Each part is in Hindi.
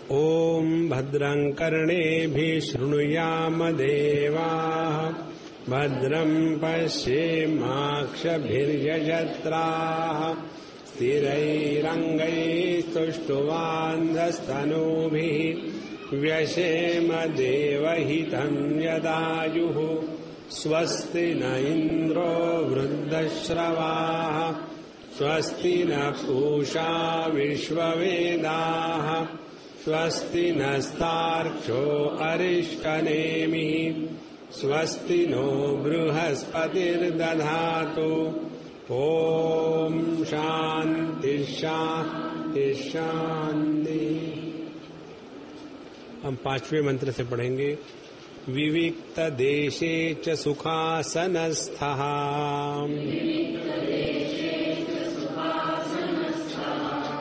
ॐ भद्रं कर्णेभिः शृणुयाम देवाः भद्रं पश्येमाक्षभिर्यजत्राः स्थिरैरङ्गैस्तुष्टुवान्धस्तनूभिः व्यशेम देवहितं यदायुः स्वस्ति न इन्द्रो वृद्धश्रवाः स्वस्ति न पूषा विश्ववेदाः स्वस्ति नस्तार्क्ष्यो अरिष्टनेमिः स्वस्ति नो बृहस्पतिर्दधातु। ॐ शान्ति शान्ति शान्ति। हम पांचवें मंत्र से पढ़ेंगे। विविक्त देशे च सुखासनस्थः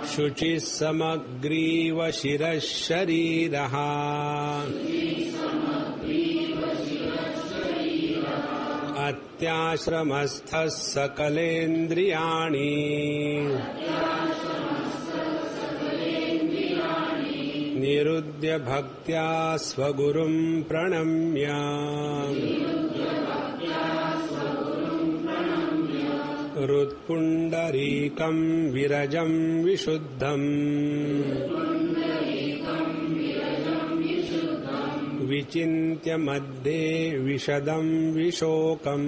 शुचिः समग्रीव शिरः शरीरः अत्याश्रमस्थः सकलेन्द्रियाणि निरुद्य भक्त्या स्वगुरुं प्रणम्य हृत्पुण्डरीकं विरजं विशुद्धम् विचिन्त्य मध्ये विशदं विशोकम्।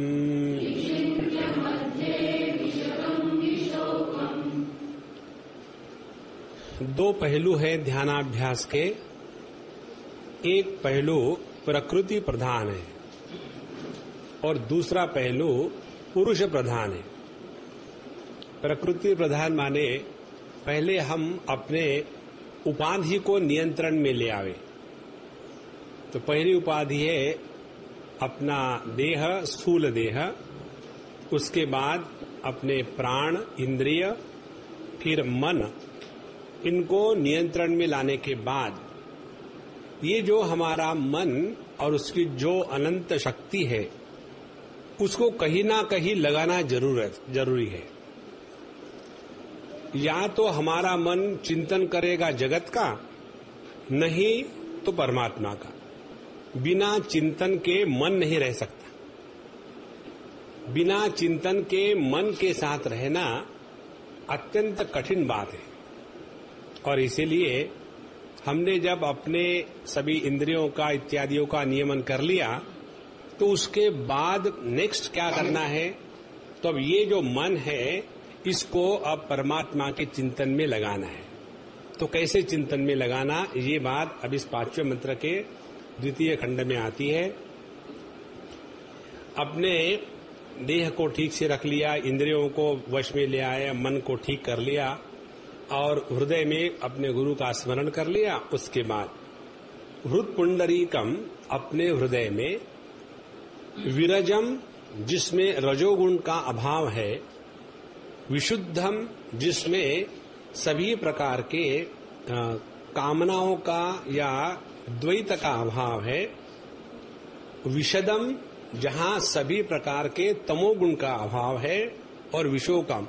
दो पहलू है ध्यानाभ्यास के। एक पहलू प्रकृति प्रधान है और दूसरा पहलू पुरुष प्रधान है। प्रकृति प्रधान माने पहले हम अपने उपाधि को नियंत्रण में ले आवे। तो पहली उपाधि है अपना देह, स्थूल देह, उसके बाद अपने प्राण, इंद्रिय, फिर मन, इनको नियंत्रण में लाने के बाद ये जो हमारा मन और उसकी जो अनंत शक्ति है उसको कहीं ना कहीं लगाना जरूरी है। या तो हमारा मन चिंतन करेगा जगत का, नहीं तो परमात्मा का। बिना चिंतन के मन नहीं रह सकता। बिना चिंतन के मन के साथ रहना अत्यंत कठिन बात है। और इसीलिए हमने जब अपने सभी इंद्रियों का इत्यादियों का नियमन कर लिया तो उसके बाद नेक्स्ट क्या करना है, तो अब ये जो मन है इसको अब परमात्मा के चिंतन में लगाना है। तो कैसे चिंतन में लगाना, ये बात अब इस पांचवें मंत्र के द्वितीय खंड में आती है। अपने देह को ठीक से रख लिया, इंद्रियों को वश में ले आया, मन को ठीक कर लिया और हृदय में अपने गुरु का स्मरण कर लिया। उसके बाद हृत्पुंडरीकम, अपने हृदय में, विरजम, जिसमें रजोगुण का अभाव है, विशुद्धम, जिसमें सभी प्रकार के कामनाओं का या द्वैत का अभाव है, विशदम, जहां सभी प्रकार के तमोगुण का अभाव है, और विशोकम,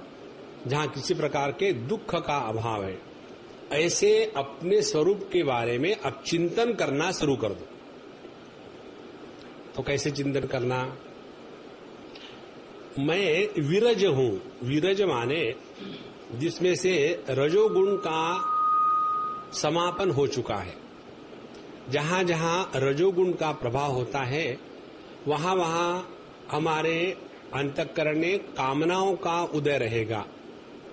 जहां किसी प्रकार के दुख का अभाव है। ऐसे अपने स्वरूप के बारे में अब चिंतन करना शुरू कर दो। तो कैसे चिंतन करना? मैं विरज हूं। विरज माने जिसमें से रजोगुण का समापन हो चुका है। जहां जहां रजोगुण का प्रभाव होता है वहां वहां हमारे अंतःकरण में कामनाओं का उदय रहेगा,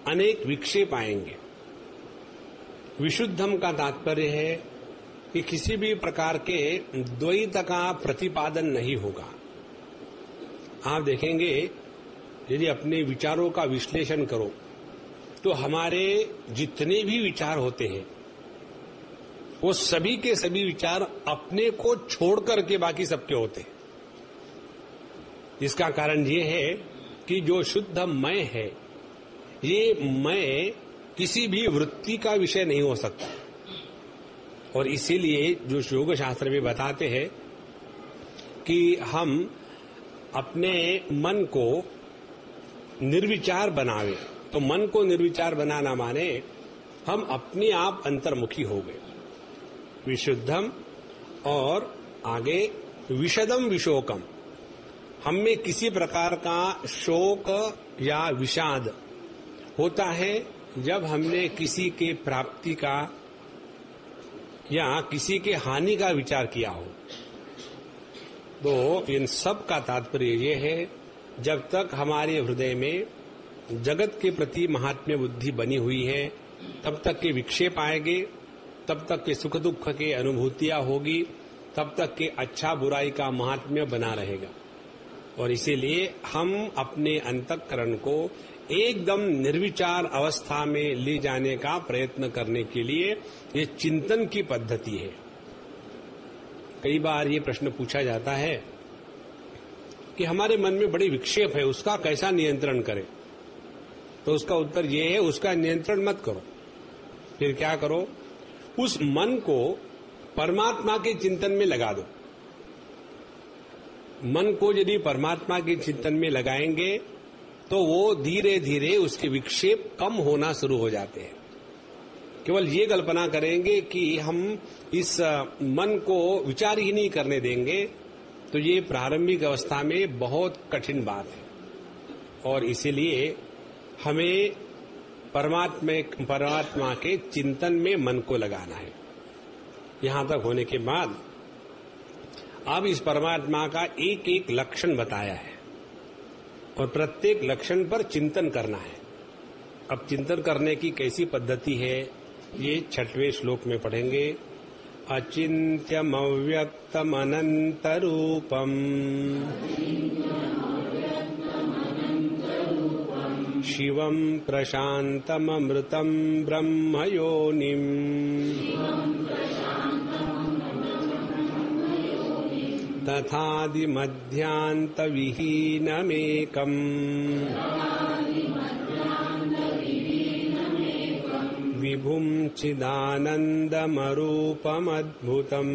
अनेक विक्षेप आएंगे। विशुद्धम का तात्पर्य है कि किसी भी प्रकार के द्वैत का प्रतिपादन नहीं होगा। आप देखेंगे यदि अपने विचारों का विश्लेषण करो तो हमारे जितने भी विचार होते हैं वो सभी के सभी विचार अपने को छोड़ करके बाकी सबके होते हैं। इसका कारण ये है कि जो शुद्ध मैं है, ये मैं किसी भी वृत्ति का विषय नहीं हो सकता। और इसीलिए जो योग शास्त्र में बताते हैं कि हम अपने मन को निर्विचार बनावे, तो मन को निर्विचार बनाना माने हम अपने आप अंतर्मुखी हो गए। विशुद्धम और आगे विशदम विशोकम। हम में किसी प्रकार का शोक या विषाद होता है जब हमने किसी के प्राप्ति का या किसी के हानि का विचार किया हो। तो इन सब का तात्पर्य ये है, जब तक हमारे हृदय में जगत के प्रति महात्म्य बुद्धि बनी हुई है, तब तक के विक्षेप आएंगे, तब तक के सुख दुख के अनुभूतियां होगी, तब तक के अच्छा बुराई का महात्म्य बना रहेगा। और इसीलिए हम अपने अंतःकरण को एकदम निर्विचार अवस्था में ले जाने का प्रयत्न करने के लिए ये चिंतन की पद्धति है। कई बार ये प्रश्न पूछा जाता है कि हमारे मन में बड़ी विक्षेप है, उसका कैसा नियंत्रण करें? तो उसका उत्तर ये है, उसका नियंत्रण मत करो। फिर क्या करो? उस मन को परमात्मा के चिंतन में लगा दो। मन को यदि परमात्मा के चिंतन में लगाएंगे तो वो धीरे धीरे उसके विक्षेप कम होना शुरू हो जाते हैं। केवल ये कल्पना करेंगे कि हम इस मन को विचार ही नहीं करने देंगे, तो ये प्रारंभिक अवस्था में बहुत कठिन बात है। और इसीलिए हमें परमात्मा के चिंतन में मन को लगाना है। यहां तक होने के बाद अब इस परमात्मा का एक एक लक्षण बताया है और प्रत्येक लक्षण पर चिंतन करना है। अब चिंतन करने की कैसी पद्धति है, ये 6वें श्लोक में पढ़ेंगे। अचिंत्यम अव्यक्तम अनंत रूपम शिवम प्रशांतम अमृतम ब्रह्म योनिम तथादि मध्यांत विहीनमेकम् विभुं चिदानंदमरूपमद्भुतम्।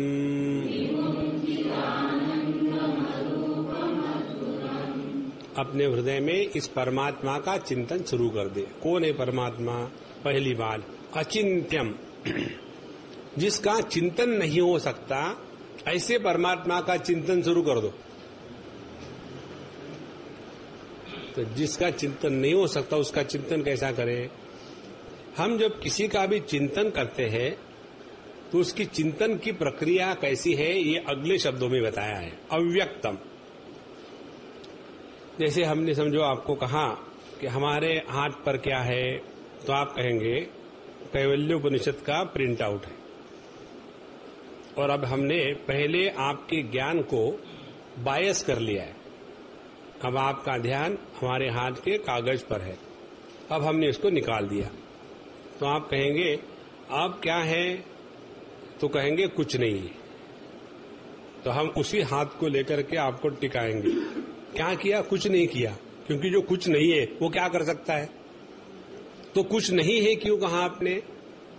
अपने हृदय में इस परमात्मा का चिंतन शुरू कर दे। कौन है परमात्मा? पहली बात, अचिंत्यम, जिसका चिंतन नहीं हो सकता, ऐसे परमात्मा का चिंतन शुरू कर दो। तो जिसका चिंतन नहीं हो सकता उसका चिंतन कैसा करें? हम जब किसी का भी चिंतन करते हैं तो उसकी चिंतन की प्रक्रिया कैसी है, ये अगले शब्दों में बताया है। अव्यक्तम, जैसे हमने समझो आपको कहा कि हमारे हाथ पर क्या है, तो आप कहेंगे कैवल्योपनिषद का प्रिंट आउट है। और अब हमने पहले आपके ज्ञान को बायस कर लिया है। अब आपका ध्यान हमारे हाथ के कागज पर है। अब हमने इसको निकाल दिया, तो आप कहेंगे अब क्या है? तो कहेंगे कुछ नहीं है। तो हम उसी हाथ को लेकर के आपको टिकाएंगे। क्या किया? कुछ नहीं किया, क्योंकि जो कुछ नहीं है वो क्या कर सकता है? तो कुछ नहीं है क्यों कहा आपने?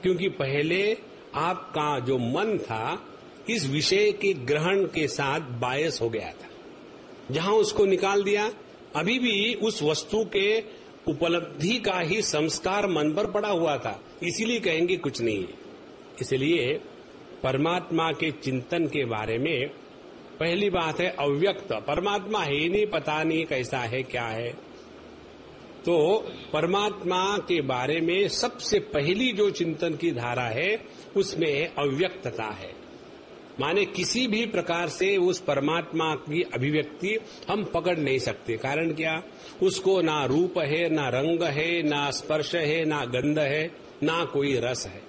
क्योंकि पहले आपका जो मन था इस विषय के ग्रहण के साथ बायस हो गया था। जहां उसको निकाल दिया, अभी भी उस वस्तु के उपलब्धि का ही संस्कार मन पर पड़ा हुआ था, इसीलिए कहेंगे कुछ नहीं है। इसलिए परमात्मा के चिंतन के बारे में पहली बात है अव्यक्त। परमात्मा है नहीं, पता नहीं कैसा है, क्या है। तो परमात्मा के बारे में सबसे पहली जो चिंतन की धारा है उसमें अव्यक्तता है। माने किसी भी प्रकार से उस परमात्मा की अभिव्यक्ति हम पकड़ नहीं सकते। कारण क्या? उसको ना रूप है, ना रंग है, ना स्पर्श है, ना गंध है, ना कोई रस है।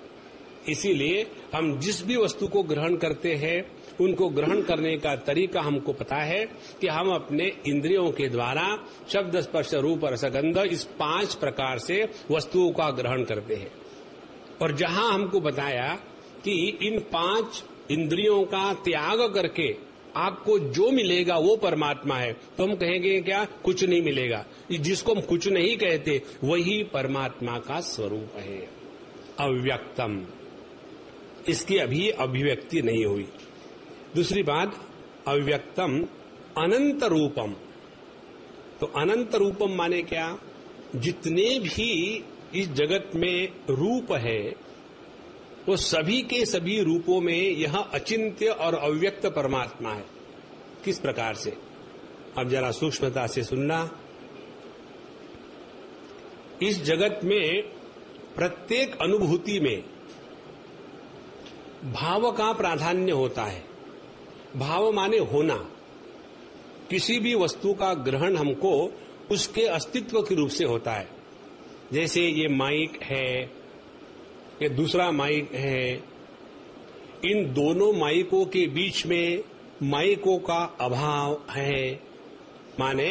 इसीलिए हम जिस भी वस्तु को ग्रहण करते हैं उनको ग्रहण करने का तरीका हमको पता है कि हम अपने इंद्रियों के द्वारा शब्द, स्पर्श, रूप, रस, गंध, इस 5 प्रकार से वस्तुओं का ग्रहण करते हैं। और जहां हमको बताया कि इन 5 इंद्रियों का त्याग करके आपको जो मिलेगा वो परमात्मा है, तो हम कहेंगे क्या? कुछ नहीं मिलेगा। जिसको हम कुछ नहीं कहते वही परमात्मा का स्वरूप है। अव्यक्तम, इसकी अभी अभिव्यक्ति नहीं हुई। दूसरी बात, अव्यक्तम अनंत रूपम। तो अनंत रूपम माने क्या? जितने भी इस जगत में रूप है वो सभी के सभी रूपों में यह अचिंत्य और अव्यक्त परमात्मा है। किस प्रकार से? अब जरा सूक्ष्मता से सुनना। इस जगत में प्रत्येक अनुभूति में भाव का प्राधान्य होता है। भाव माने होना। किसी भी वस्तु का ग्रहण हमको उसके अस्तित्व के रूप से होता है। जैसे ये माइक है, ये दूसरा माइक है, इन दोनों माइकों के बीच में माइकों का अभाव है। माने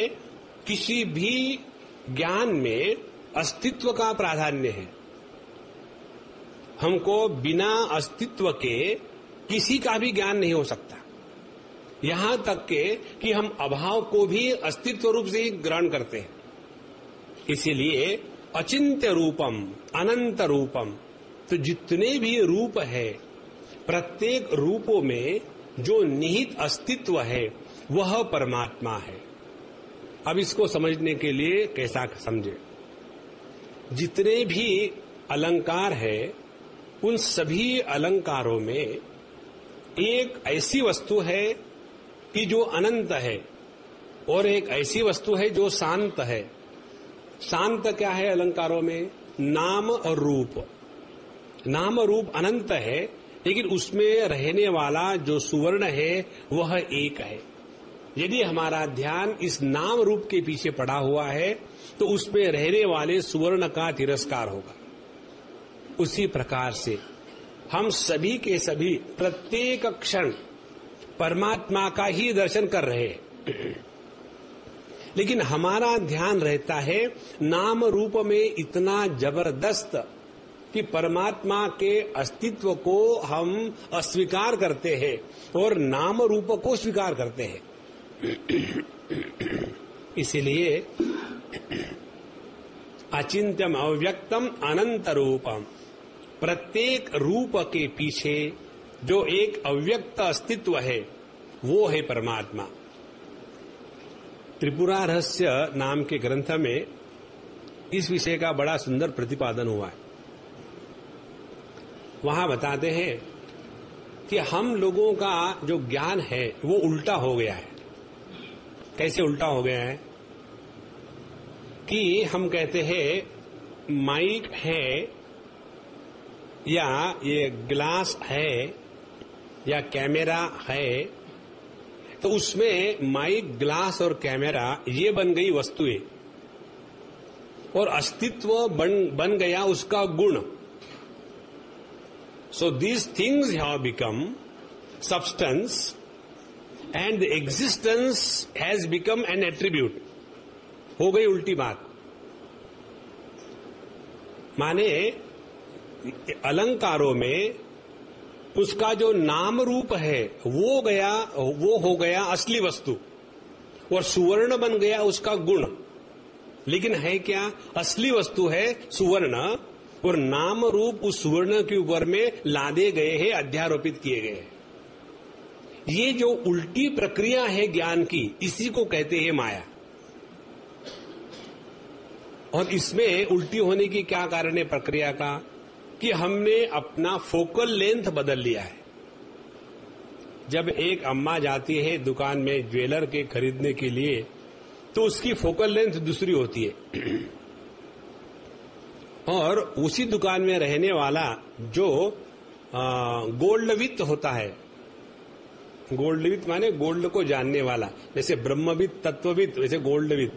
किसी भी ज्ञान में अस्तित्व का प्राधान्य है। हमको बिना अस्तित्व के किसी का भी ज्ञान नहीं हो सकता। यहां तक के कि हम अभाव को भी अस्तित्व रूप से ही ग्रहण करते हैं। इसीलिए अचिंत्य रूपम, अनंत रूपम, तो जितने भी रूप है, प्रत्येक रूपों में जो निहित अस्तित्व है वह परमात्मा है। अब इसको समझने के लिए कैसा समझे? जितने भी अलंकार है, उन सभी अलंकारों में एक ऐसी वस्तु है कि जो अनंत है और एक ऐसी वस्तु है जो शांत है। शांत क्या है अलंकारों में? नाम और रूप। नाम रूप अनंत है, लेकिन उसमें रहने वाला जो सुवर्ण है वह एक है। यदि हमारा ध्यान इस नाम रूप के पीछे पड़ा हुआ है तो उसमें रहने वाले सुवर्ण का तिरस्कार होगा। उसी प्रकार से हम सभी के सभी प्रत्येक क्षण परमात्मा का ही दर्शन कर रहे हैं, लेकिन हमारा ध्यान रहता है नाम रूप में इतना जबरदस्त कि परमात्मा के अस्तित्व को हम अस्वीकार करते हैं और नाम रूप को स्वीकार करते हैं। इसलिए अचिंत्यम अव्यक्तम अनंत रूपम, प्रत्येक रूप के पीछे जो एक अव्यक्त अस्तित्व है वो है परमात्मा। त्रिपुरा रहस्य नाम के ग्रंथ में इस विषय का बड़ा सुंदर प्रतिपादन हुआ है। वहां बताते हैं कि हम लोगों का जो ज्ञान है वो उल्टा हो गया है। कैसे उल्टा हो गया है? कि हम कहते हैं माइक है या ये ग्लास है या कैमरा है, तो उसमें माइक, ग्लास और कैमरा ये बन गई वस्तुएं और अस्तित्व बन गया उसका गुण। So these things have become substance and the existence has become an attribute. हो गई उल्टी बात। माने अलंकारों में उसका जो नाम रूप है वो हो गया असली वस्तु और सुवर्ण बन गया उसका गुण। लेकिन है क्या? असली वस्तु है सुवर्ण और नाम रूप उस सुवर्ण के ऊपर में लादे गए हैं, अध्यारोपित किए गए हैं। ये जो उल्टी प्रक्रिया है ज्ञान की, इसी को कहते हैं माया। और इसमें उल्टी होने की क्या कारण है प्रक्रिया का? कि हमने अपना फोकल लेंथ बदल लिया है। जब एक अम्मा जाती है दुकान में ज्वेलर के खरीदने के लिए तो उसकी फोकल लेंथ दूसरी होती है और उसी दुकान में रहने वाला जो गोल्डविद होता है, गोल्डविद माने गोल्ड को जानने वाला, जैसे ब्रह्मविद, तत्वविद, वैसे गोल्डविद,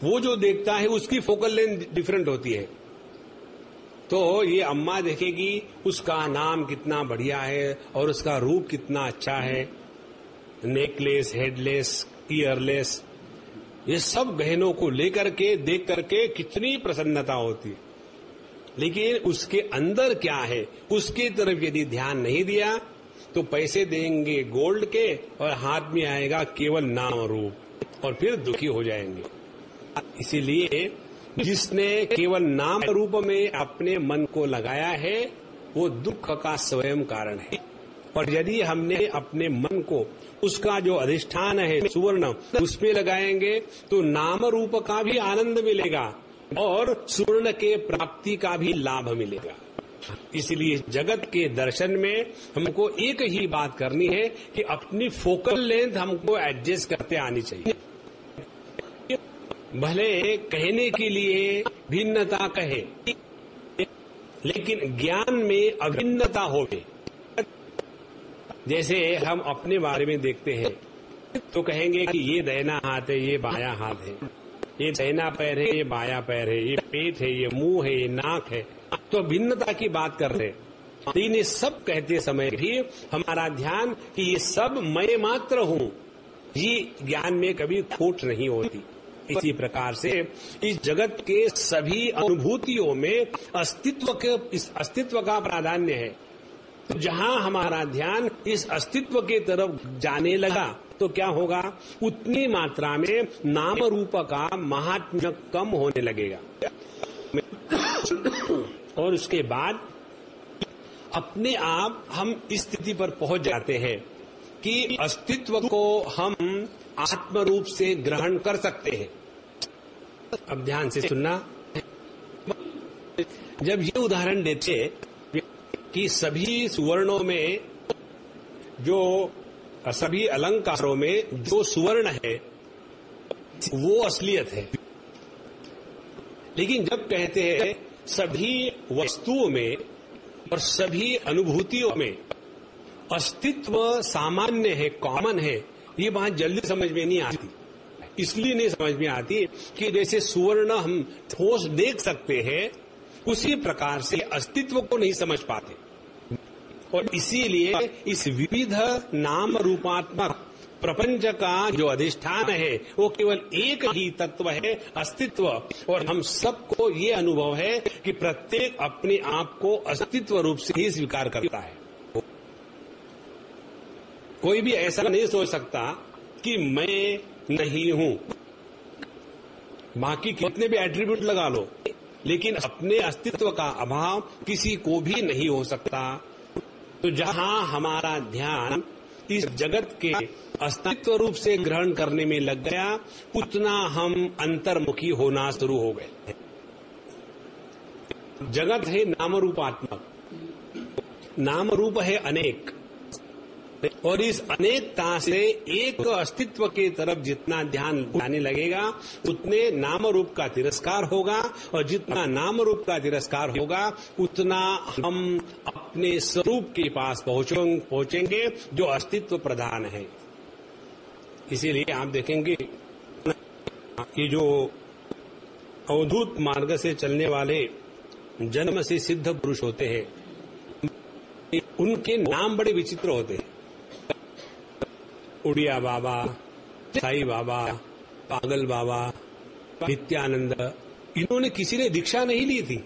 वो जो देखता है उसकी फोकल लेंथ डिफरेंट होती है। तो ये अम्मा देखेगी उसका नाम कितना बढ़िया है और उसका रूप कितना अच्छा है, नेकलेस, हेडलेस, ईयरलेस, ये सब गहनों को लेकर के देख करके कितनी प्रसन्नता होती है। लेकिन उसके अंदर क्या है उसकी तरफ यदि ध्यान नहीं दिया तो पैसे देंगे गोल्ड के और हाथ में आएगा केवल नाम रूप और फिर दुखी हो जाएंगे। इसीलिए जिसने केवल नाम रूप में अपने मन को लगाया है वो दुख का स्वयं कारण है। और यदि हमने अपने मन को उसका जो अधिष्ठान है सुवर्ण उसमें लगाएंगे तो नाम रूप का भी आनंद मिलेगा और सुवर्ण के प्राप्ति का भी लाभ मिलेगा। इसलिए जगत के दर्शन में हमको एक ही बात करनी है कि अपनी फोकल लेंथ हमको एडजस्ट करते आनी चाहिए। भले कहने के लिए भिन्नता कहे, लेकिन ज्ञान में अभिन्नता होवे। जैसे हम अपने बारे में देखते हैं तो कहेंगे कि ये दाहिना हाथ है, ये बायां हाथ है, ये दाहिना पैर है, ये बायां पैर है, ये पेट है, ये मुंह है, ये नाक है। तो भिन्नता की बात कर रहे हैं। लेकिन ये सब कहते समय भी हमारा ध्यान कि ये सब मैं मात्र हूं, ये ज्ञान में कभी खोट नहीं होती। इसी प्रकार से इस जगत के सभी अनुभूतियों में इस अस्तित्व का प्राधान्य है। तो जहां हमारा ध्यान इस अस्तित्व के तरफ जाने लगा तो क्या होगा, उतनी मात्रा में नाम रूप का महात्म्य कम होने लगेगा। और उसके बाद अपने आप हम इस स्थिति पर पहुंच जाते हैं कि अस्तित्व को हम आत्म रूप से ग्रहण कर सकते हैं। अब ध्यान से सुनना। जब ये उदाहरण देते कि सभी सुवर्णों में सभी अलंकारों में जो सुवर्ण है वो असलियत है, लेकिन जब कहते हैं सभी वस्तुओं में और सभी अनुभूतियों में अस्तित्व सामान्य है, कॉमन है, ये बात जल्दी समझ में नहीं आती। इसलिए नहीं समझ में आती कि जैसे सुवर्ण हम ठोस देख सकते हैं, उसी प्रकार से अस्तित्व को नहीं समझ पाते। और इसीलिए इस विविध नाम रूपात्मक प्रपंच का जो अधिष्ठान है वो केवल एक ही तत्व है, अस्तित्व। और हम सबको ये अनुभव है कि प्रत्येक अपने आप को अस्तित्व रूप से ही स्वीकार करता है। कोई भी ऐसा नहीं सोच सकता कि मैं नहीं हूं। बाकी कितने भी एट्रीब्यूट लगा लो, लेकिन अपने अस्तित्व का अभाव किसी को भी नहीं हो सकता। तो जहां हमारा ध्यान इस जगत के अस्तित्व रूप से ग्रहण करने में लग गया, उतना हम अंतर्मुखी होना शुरू हो गए। जगत है नाम रूपात्मक, नाम रूप है अनेक, और इस अनेकता से एक अस्तित्व के तरफ जितना ध्यान जाने लगेगा उतने नाम रूप का तिरस्कार होगा, और जितना नाम रूप का तिरस्कार होगा उतना हम अपने स्वरूप के पास पहुंचेंगे जो अस्तित्व प्रधान है। इसीलिए आप देखेंगे कि जो अवधूत मार्ग से चलने वाले जन्म से सिद्ध पुरुष होते हैं, उनके नाम बड़े विचित्र होते हैं। उड़िया बाबा, साई बाबा, पागल बाबा, नित्यानंद, इन्होंने किसी ने दीक्षा नहीं ली थी।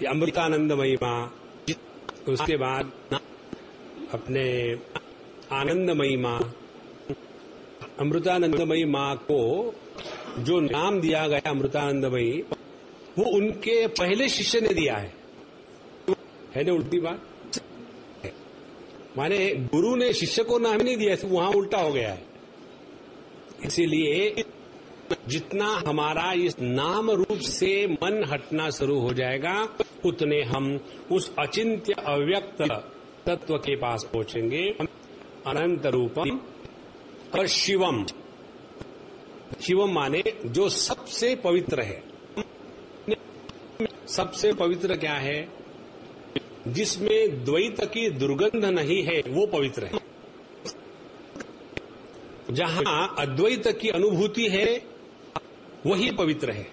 अमृतानंदमयी माँ, उसके बाद अपने आनंदमयी माँ। अमृतानंदमयी माँ को जो नाम दिया गया अमृतानंदमयी, वो उनके पहले शिष्य ने दिया है ना उल्टी बात? माने गुरु ने शिष्य को नाम नहीं दिया, वहां उल्टा हो गया है। इसीलिए जितना हमारा इस नाम रूप से मन हटना शुरू हो जाएगा, उतने हम उस अचिंत्य अव्यक्त तत्व के पास पहुंचेंगे। अनंत रूपम और शिवम। शिवम माने जो सबसे पवित्र है। सबसे पवित्र क्या है? जिसमें द्वैत की दुर्गंध नहीं है, वो पवित्र है। जहां अद्वैत की अनुभूति है वही पवित्र है।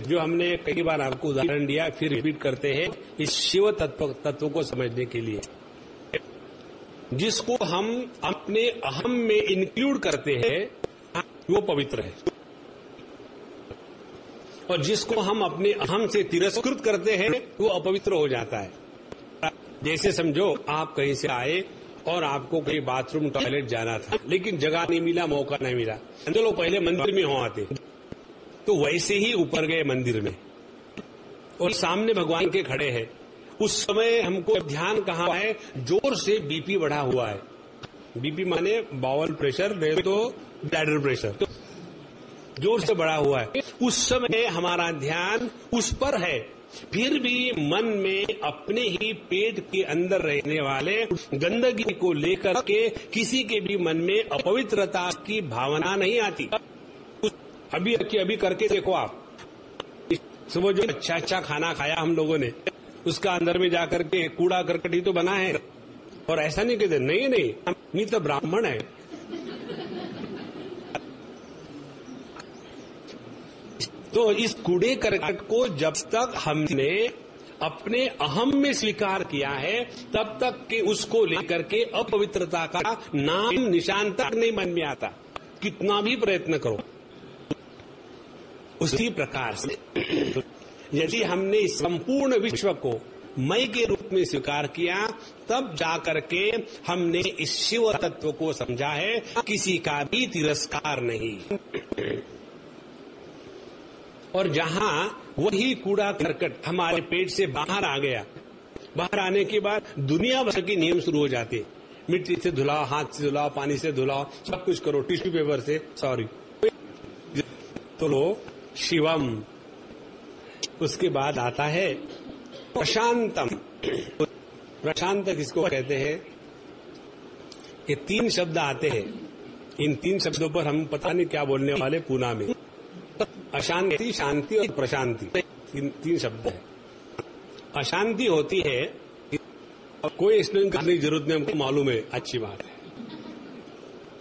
जो हमने कई बार आपको उदाहरण दिया, फिर रिपीट करते हैं इस शिव तत्व को समझने के लिए। जिसको हम अपने अहम में इंक्लूड करते हैं वो पवित्र है, और जिसको हम अपने अहम से तिरस्कृत करते हैं वो अपवित्र हो जाता है। जैसे समझो आप कहीं से आए और आपको कहीं बाथरूम टॉयलेट जाना था, लेकिन जगह नहीं मिला, मौका नहीं मिला, चलो पहले मंदिर में हो आते। तो वैसे ही ऊपर गए मंदिर में और सामने भगवान के खड़े हैं। उस समय हमको ध्यान कहाँ है? जोर से बीपी बढ़ा हुआ है। बीपी माने बाउल प्रेशर, नहीं तो ब्लैडर प्रेशर। जोर से बढ़ा हुआ है, उस समय हमारा ध्यान उस पर है, फिर भी मन में अपने ही पेट के अंदर रहने वाले गंदगी को लेकर के किसी के भी मन में अपवित्रता की भावना नहीं आती। अभी करके देखो आप, सुबह जो अच्छा खाना खाया हम लोगों ने, उसका अंदर में जाकर के कूड़ा करकट ही तो बना है, और ऐसा नहीं कहते नहीं तो ब्राह्मण है। तो इस कूड़े करकट को जब तक हमने अपने अहम में स्वीकार किया है, तब तक के उसको लेकर के अपवित्रता का नाम निशान तक नहीं मन में आता, कितना भी प्रयत्न करो। उसी प्रकार से यदि हमने इस संपूर्ण विश्व को मैं के रूप में स्वीकार किया, तब जाकर के हमने इस शिव तत्व को समझा है, किसी का भी तिरस्कार नहीं। और जहां वही कूड़ा करकट हमारे पेट से बाहर आ गया, बाहर आने के बाद दुनिया भर के नियम शुरू हो जाते, मिट्टी से धुलाओ, हाथ से धुलाओ, पानी से धुलाओ, सब कुछ करो, टिश्यू पेपर से, सॉरी। तो लो शिवम, उसके बाद आता है प्रशांतम। प्रशांत किसको कहते हैं? ये 3 शब्द आते हैं, इन 3 शब्दों पर हम पता नहीं क्या बोलने वाले पूना में। अशांति, शांति और प्रशांति, 3 शब्द है। अशांति होती है, कोई एक्सप्लेन करने की जरूरत नहीं, हमको मालूम है, अच्छी बात है।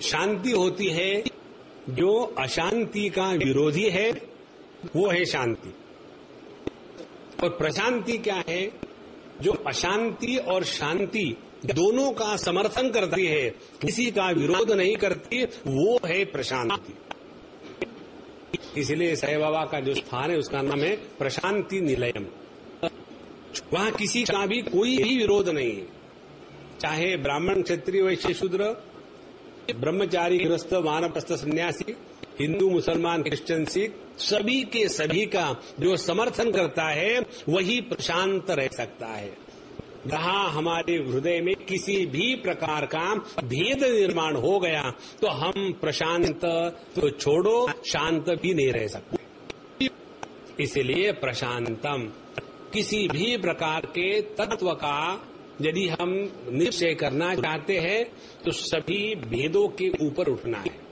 शांति होती है जो अशांति का विरोधी है, वो है शांति। और प्रशांति क्या है? जो अशांति और शांति दोनों का समर्थन करती है, किसी का विरोध नहीं करती, वो है प्रशांति। इसलिए साईं बाबा का जो स्थान है उसका नाम है प्रशांति निलयम। वहां किसी का भी कोई भी विरोध नहीं है, चाहे ब्राह्मण, क्षत्रिय, वैश्य, शूद्र, ब्रह्मचारी, गृहस्थ, वानप्रस्थ, सन्यासी, हिंदू, मुसलमान, क्रिश्चियन, सिख, सभी के सभी का जो समर्थन करता है वही प्रशांत रह सकता है। जहां हमारे हृदय में किसी भी प्रकार का भेद निर्माण हो गया तो हम प्रशांत तो छोड़ो, शांत भी नहीं रह सकते। इसलिए प्रशांतम, किसी भी प्रकार के तत्व का यदि हम निश्चय करना चाहते हैं तो सभी भेदों के ऊपर उठना है।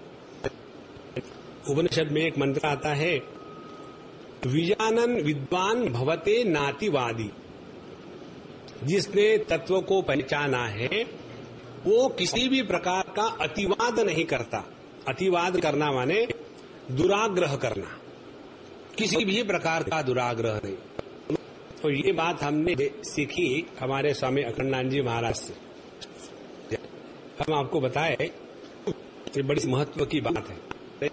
उपनिषद में एक मंत्र आता है, विजानन विद्वान भवते नातिवादी। जिसने तत्व को पहचाना है वो किसी भी प्रकार का अतिवाद नहीं करता। अतिवाद करना माने दुराग्रह करना, किसी भी प्रकार का दुराग्रह नहीं। तो ये बात हमने सीखी हमारे स्वामी अखंडानंद जी महाराज से। हम आपको बताए, ये बड़ी महत्व की बात है।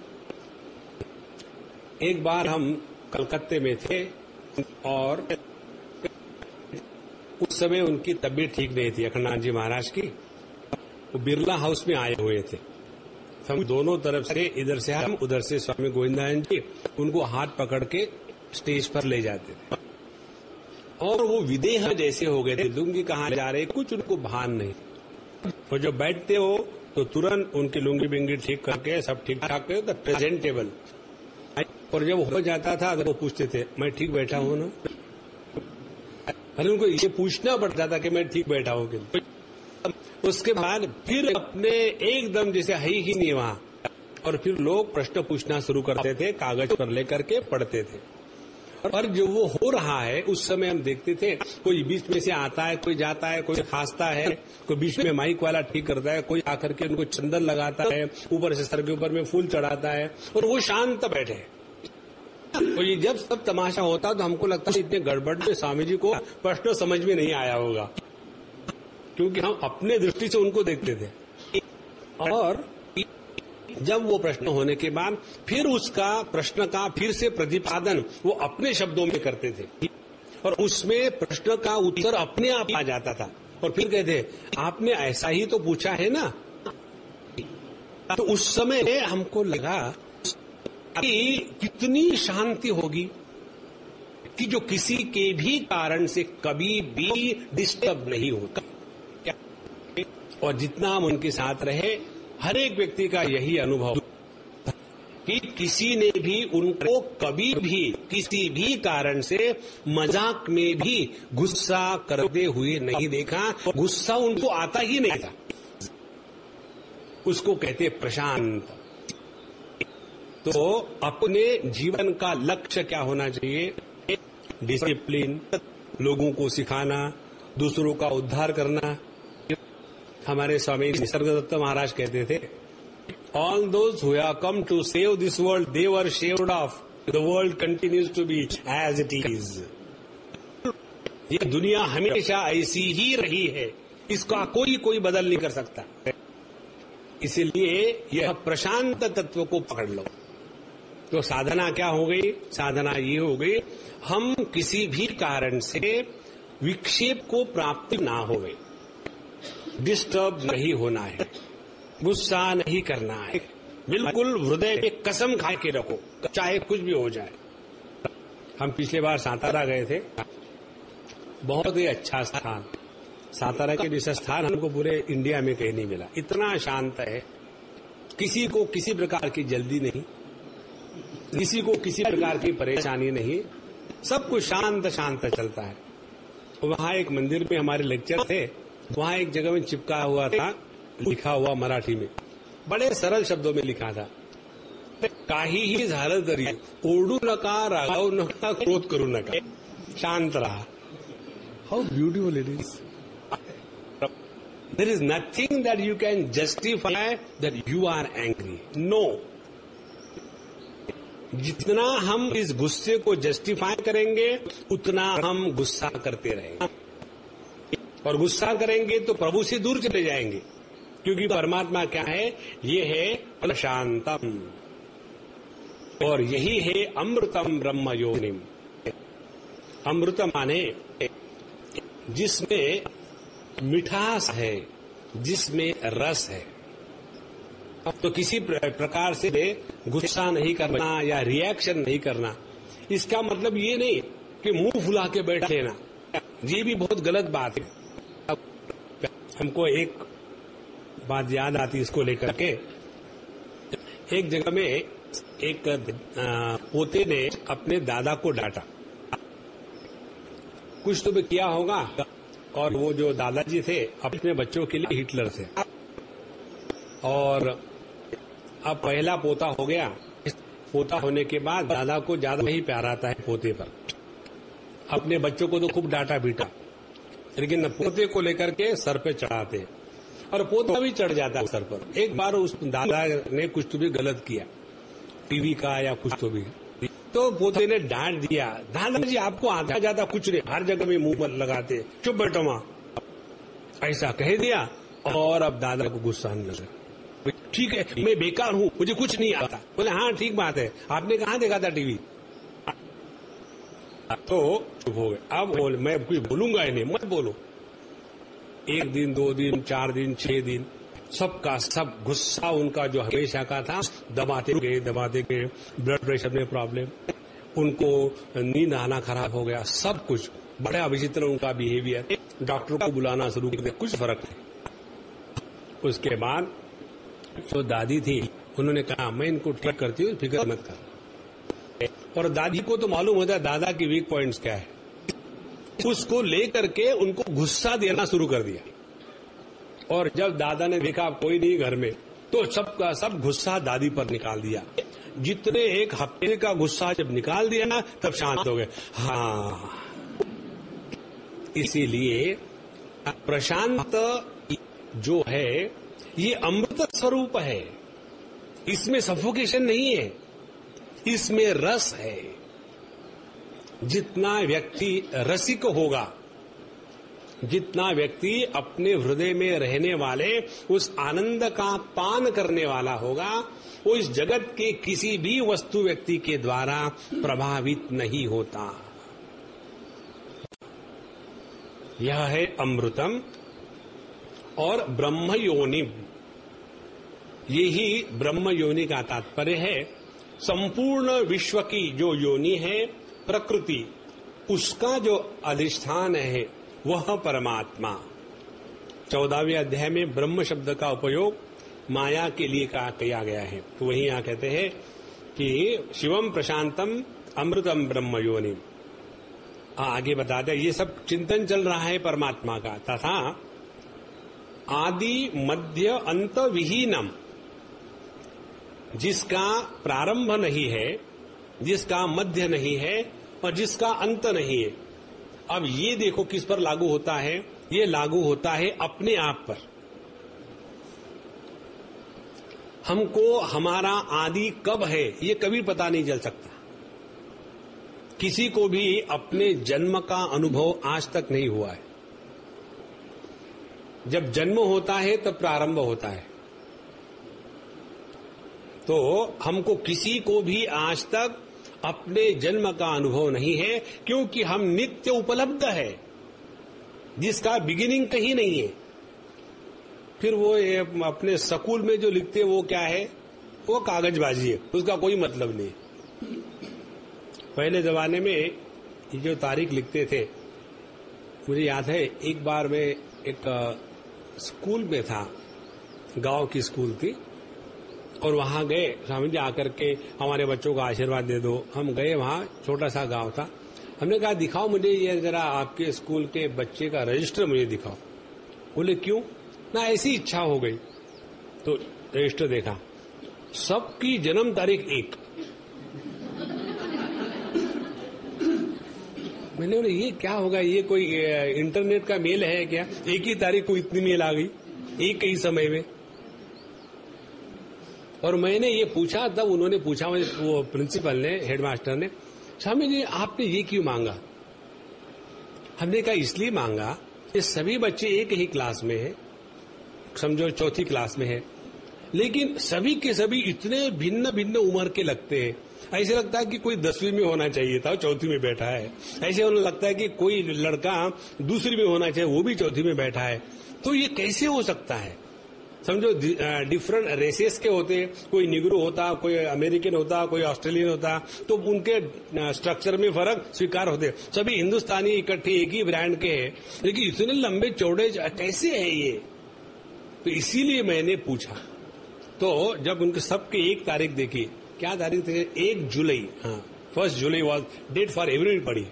एक बार हम कलकत्ते में थे और उस समय उनकी तबीयत ठीक नहीं थी, अखंडानंद जी महाराज की। वो बिरला हाउस में आए हुए थे। हम दोनों तरफ से, इधर से हम, उधर से स्वामी गोविंदानंद जी, उनको हाथ पकड़ के स्टेज पर ले जाते थे। और वो विदेह जैसे हो गए थे, लुंगी कहाँ जा रहे कुछ उनको भान नहीं। और जब बैठते हो तो तुरंत उनकी लुंगी बिंगी ठीक करके सब ठीक ठाक करके प्रेजेंटेबल। और जब हो जाता था तो वो पूछते थे, मैं ठीक बैठा हूं ना? अरे उनको ये पूछना पड़ता था कि मैं ठीक बैठा हूं कि। उसके बाद फिर अपने एकदम जैसे है ही नहीं वहां, और फिर लोग प्रश्न पूछना शुरू करते थे, कागज पर लेकर के पढ़ते थे। और जो वो हो रहा है उस समय हम देखते थे, कोई बीच में से आता है, कोई जाता है, कोई खांसता है, कोई बीच में माइक वाला ठीक करता है, कोई आकर के उनको चंदन लगाता है, ऊपर से सर के ऊपर में फूल चढ़ाता है, और वो शांत बैठे। और ये जब सब तमाशा होता तो हमको लगता है इतने गड़बड़ में स्वामी जी को प्रश्न समझ में नहीं आया होगा, क्योंकि हम अपने दृष्टि से उनको देखते थे। और जब वो प्रश्न होने के बाद फिर उसका प्रश्न का फिर से प्रतिपादन वो अपने शब्दों में करते थे, और उसमें प्रश्न का उत्तर अपने आप आ जाता था। और फिर कहते, आपने ऐसा ही तो पूछा है ना? तो उस समय हमको लगा कि कितनी शांति होगी कि जो किसी के भी कारण से कभी भी डिस्टर्ब नहीं होता। और जितना हम उनके साथ रहे, हर एक व्यक्ति का यही अनुभव कि किसी ने भी उनको कभी भी किसी भी कारण से मजाक में भी गुस्सा करते हुए नहीं देखा। गुस्सा उनको आता ही नहीं था। उसको कहते प्रशांत। तो अपने जीवन का लक्ष्य क्या होना चाहिए? डिसिप्लिन, लोगों को सिखाना, दूसरों का उद्धार करना। हमारे स्वामी निसर्गदत्त महाराज कहते थे, all those who have come to save this world they were shaved off, the world continues to be as it is. ये दुनिया हमेशा ऐसी ही रही है, इसका कोई बदल नहीं कर सकता। इसलिए यह प्रशांत तत्व को पकड़ लो। तो साधना क्या हो गई? साधना ये हो गई, हम किसी भी कारण से विक्षेप को प्राप्ति ना होवे, डिस्टर्ब नहीं होना है, गुस्सा नहीं करना है, बिल्कुल हृदय में कसम खा के रखो, चाहे कुछ भी हो जाए। हम पिछले बार सातारा गए थे, बहुत ही अच्छा स्थान। सातारा के जैसा स्थान हमको पूरे इंडिया में कहीं नहीं मिला। इतना शांत है, किसी को किसी प्रकार की जल्दी नहीं, किसी को किसी प्रकार की परेशानी नहीं, सब कुछ शांत शांत चलता है। वहां एक मंदिर में हमारे लेक्चर थे, वहां एक जगह में चिपका हुआ था, लिखा हुआ मराठी में, बड़े सरल शब्दों में लिखा था, काहीही झालं तरी ओरडू नका, रागावू नका, क्रोध करू नका, शांत रहा। How beautiful it is. There is nothing that you can justify that you are angry. No. जितना हम इस गुस्से को जस्टिफाई करेंगे उतना हम गुस्सा करते रहेंगे, और गुस्सा करेंगे तो प्रभु से दूर चले जाएंगे। क्योंकि परमात्मा क्या है? ये है प्रशांतम, और यही है अमृतम ब्रह्म योनिम। अमृत माने जिसमें मिठास है, जिसमें रस है। तो किसी प्रकार से गुस्सा नहीं करना या रिएक्शन नहीं करना, इसका मतलब ये नहीं कि मुंह फुला के बैठ लेना, ये भी बहुत गलत बात है। हमको एक बात याद आती इसको लेकर के। एक जगह में एक पोते ने अपने दादा को डांटा, कुछ तो भी किया होगा, और वो जो दादाजी थे अपने बच्चों के लिए हिटलर थे। और अब पहला पोता हो गया। पोता होने के बाद दादा को ज्यादा ही प्यार आता है पोते पर। अपने बच्चों को तो खूब डांटा पीटा, लेकिन पोते को लेकर के सर पे चढ़ाते, और पोता भी चढ़ जाता है सर पर। एक बार उस दादा ने कुछ तो भी गलत किया, टीवी का या कुछ तो भी, तो पोते ने डांट दिया, दादाजी आपको आता जाता कुछ नहीं, हर जगह में मुंह पर लगाते, चुप बैठो मां, ऐसा कह दिया। और अब दादा को गुस्सा आने लगा, ठीक है मैं बेकार हूं, मुझे कुछ नहीं आता। बोले हाँ ठीक बात है, आपने कहाँ देखा था टीवी? तो चुप हो गए। अब बोले मैं कुछ बोलूंगा ही नहीं, मत बोलो। 1 दिन 2 दिन 4 दिन 6 दिन सबका सब गुस्सा उनका जो हमेशा का था दबाते गए। ब्लड प्रेशर में प्रॉब्लम, उनको नींद आना खराब हो गया, सब कुछ बड़ा विचित्र उनका बिहेवियर। डॉक्टर को बुलाना शुरू कर दिया, कुछ फर्क नहीं। उसके बाद जो दादी थी उन्होंने कहा मैं इनको ठीक करती हूँ, फिक्र मत कर। और दादी को तो मालूम होता है दादा की वीक पॉइंट्स क्या है, उसको लेकर के उनको गुस्सा देना शुरू कर दिया। और जब दादा ने देखा कोई नहीं घर में, तो सबका सब गुस्सा दादी पर निकाल दिया। जितने 1 हफ्ते का गुस्सा जब निकाल दिया ना, तब शांत हो गए। हाँ, इसीलिए प्रशांत जो है ये अमृत स्वरूप है, इसमें सफोकेशन नहीं है, इसमें रस है। जितना व्यक्ति रसिक होगा, जितना व्यक्ति अपने हृदय में रहने वाले उस आनंद का पान करने वाला होगा, वो इस जगत के किसी भी वस्तु व्यक्ति के द्वारा प्रभावित नहीं होता। यह है अमृतम और ब्रह्म योनि। यही ब्रह्म योनि का तात्पर्य है। संपूर्ण विश्व की जो योनि है प्रकृति, उसका जो अधिष्ठान है वह परमात्मा। 14वें अध्याय में ब्रह्म शब्द का उपयोग माया के लिए किया गया है। तो वही यहाँ कहते हैं कि शिवम प्रशांतम अमृतम ब्रह्म योनि। आगे बताते ये सब चिंतन चल रहा है परमात्मा का, तथा आदि मध्य अंत विहीनम, जिसका प्रारंभ नहीं है, जिसका मध्य नहीं है और जिसका अंत नहीं है। अब ये देखो किस पर लागू होता है, ये लागू होता है अपने आप पर। हमको हमारा आदि कब है ये कभी पता नहीं चल सकता। किसी को भी अपने जन्म का अनुभव आज तक नहीं हुआ है। जब जन्म होता है तब प्रारंभ होता है। तो हमको किसी को भी आज तक अपने जन्म का अनुभव नहीं है, क्योंकि हम नित्य उपलब्ध है, जिसका बिगिनिंग कहीं नहीं है। फिर वो अपने स्कूल में जो लिखते वो क्या है, वो कागजबाजी है, उसका कोई मतलब नहीं। पहले जमाने में ये जो तारीख लिखते थे, मुझे याद है एक बार मैं एक स्कूल में था, गांव की स्कूल थी, और वहां गए, स्वामी जी आकर के हमारे बच्चों को आशीर्वाद दे दो। हम गए, वहां छोटा सा गांव था। हमने कहा दिखाओ मुझे ये जरा आपके स्कूल के बच्चे का रजिस्टर मुझे दिखाओ। बोले क्यों? ना ऐसी इच्छा हो गई। तो रजिस्टर देखा, सबकी जन्म तारीख एक। मैंने बोला ये क्या होगा, ये कोई इंटरनेट का मेल है क्या? एक ही तारीख को इतनी मेल आ गई एक ही समय में। और मैंने ये पूछा, तब उन्होंने पूछा, वो प्रिंसिपल ने, हेडमास्टर ने, स्वामी जी आपने ये क्यों मांगा? हमने कहा इसलिए मांगा, ये सभी बच्चे एक ही क्लास में है, समझो चौथी क्लास में है, लेकिन सभी के सभी इतने भिन्न भिन्न उम्र के लगते हैं। ऐसे लगता है कि कोई 10वीं में होना चाहिए था, चौथी में बैठा है। ऐसे उन्हें लगता है कि कोई लड़का दूसरी में होना चाहिए, वो भी चौथी में बैठा है। तो ये कैसे हो सकता है? समझो डिफरेंट रेसेस के होते, कोई निग्रो होता, कोई अमेरिकन होता, कोई ऑस्ट्रेलियन होता, तो उनके स्ट्रक्चर में फर्क स्वीकार होते। सभी हिंदुस्तानी इकट्ठे एक ही ब्रांड के हैं, लेकिन इतने लंबे चौड़े कैसे है ये? तो इसीलिए मैंने पूछा। तो जब उनके सबके एक तारीख देखी, क्या तारीख थी? 1 जुलाई। हाँ, 1 July was date for everybody.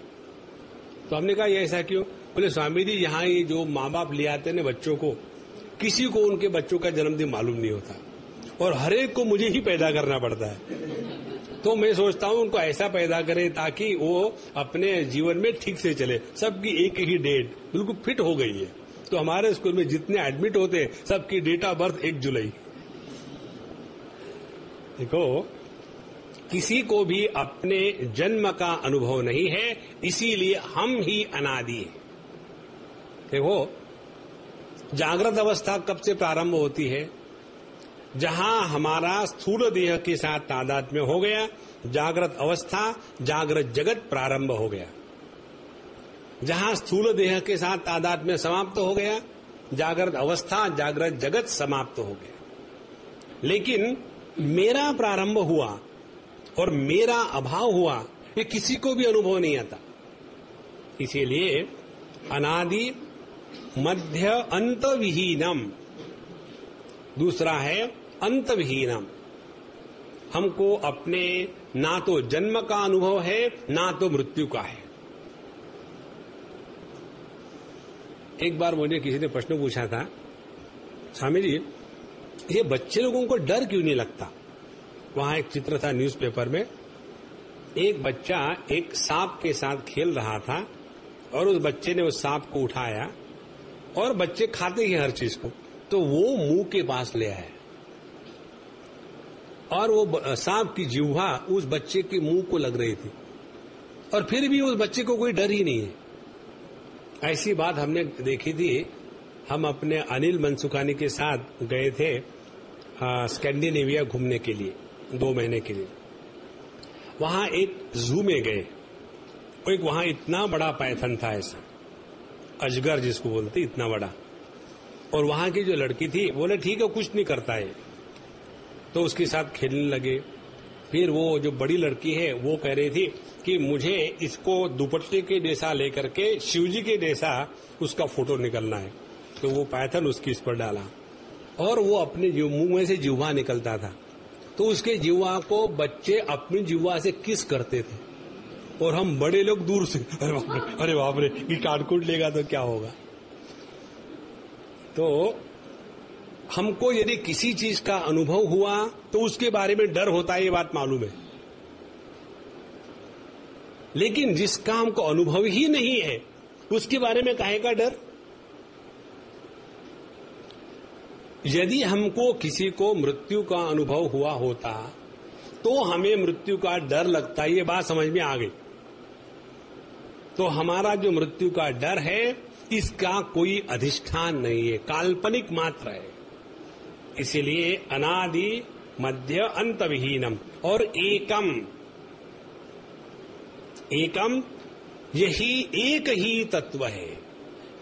तो हमने कहा ये ऐसा क्यों? बोले स्वामी जी यहाँ ये जो माँ बाप ले आते हैं बच्चों को, किसी को उनके बच्चों का जन्मदिन मालूम नहीं होता, और हर एक को मुझे ही पैदा करना पड़ता है। तो मैं सोचता हूँ उनको ऐसा पैदा करें ताकि वो अपने जीवन में ठीक से चले। सबकी एक ही डेट बिल्कुल फिट हो गई है। तो हमारे स्कूल में जितने एडमिट होते हैं सबकी डेट ऑफ बर्थ 1 जुलाई। देखो, किसी को भी अपने जन्म का अनुभव नहीं है, इसीलिए हम ही अनादि हैं। देखो, जागृत अवस्था कब से प्रारंभ होती है? जहां हमारा स्थूल देह के साथ तादात्म्य हो गया, जागृत अवस्था, जागृत जगत प्रारंभ हो गया। जहां स्थूल देह के साथ तादात्म्य समाप्त हो गया, जागृत अवस्था, जागृत जगत समाप्त हो गया। लेकिन मेरा प्रारंभ हुआ और मेरा अभाव हुआ, ये किसी को भी अनुभव नहीं आता। इसीलिए अनादि मध्य अंत विहीनम, दूसरा है अंत विहीनम। हमको अपने ना तो जन्म का अनुभव है, ना तो मृत्यु का है। एक बार मुझे किसी ने प्रश्न पूछा था, स्वामी जी ये बच्चे लोगों को डर क्यों नहीं लगता? वहां एक चित्र था न्यूज़पेपर में, एक बच्चा एक सांप के साथ खेल रहा था और उस बच्चे ने उस सांप को उठाया, और बच्चे खाते ही हर चीज को, तो वो मुंह के पास ले आया और वो सांप की जिह्वा उस बच्चे के मुंह को लग रही थी, और फिर भी उस बच्चे को कोई डर ही नहीं है। ऐसी बात हमने देखी थी। हम अपने अनिल मनसुखानी के साथ गए थे स्कैंडिनेविया घूमने के लिए 2 महीने के लिए। वहां एक जू में गए, एक वहां इतना बड़ा पायथन था, ऐसा अजगर जिसको बोलते, इतना बड़ा। और वहां की जो लड़की थी बोले ठीक है कुछ नहीं करता है, तो उसके साथ खेलने लगे। फिर वो जो बड़ी लड़की है वो कह रही थी कि मुझे इसको दुपट्टे के जैसा लेकर के शिवजी के जैसा उसका फोटो निकलना है। तो वो पायथन उसकी इस पर डाला और वो अपने मुंह में से जिह्वा निकलता था। तो उसके जिह्वा को बच्चे अपनी जिह्वा से किस करते थे और हम बड़े लोग दूर से अरे बाप रे ये काट लेगा तो क्या होगा। तो हमको यदि किसी चीज का अनुभव हुआ तो उसके बारे में डर होता है, ये बात मालूम है। लेकिन जिसका हमको अनुभव ही नहीं है उसके बारे में काहे का डर। यदि हमको किसी को मृत्यु का अनुभव हुआ होता तो हमें मृत्यु का डर लगता, ये बात समझ में आ गई। तो हमारा जो मृत्यु का डर है इसका कोई अधिष्ठान नहीं है, काल्पनिक मात्र है। इसीलिए अनादि मध्य अंत विहीनम और एकम, एकम यही एक ही तत्व है।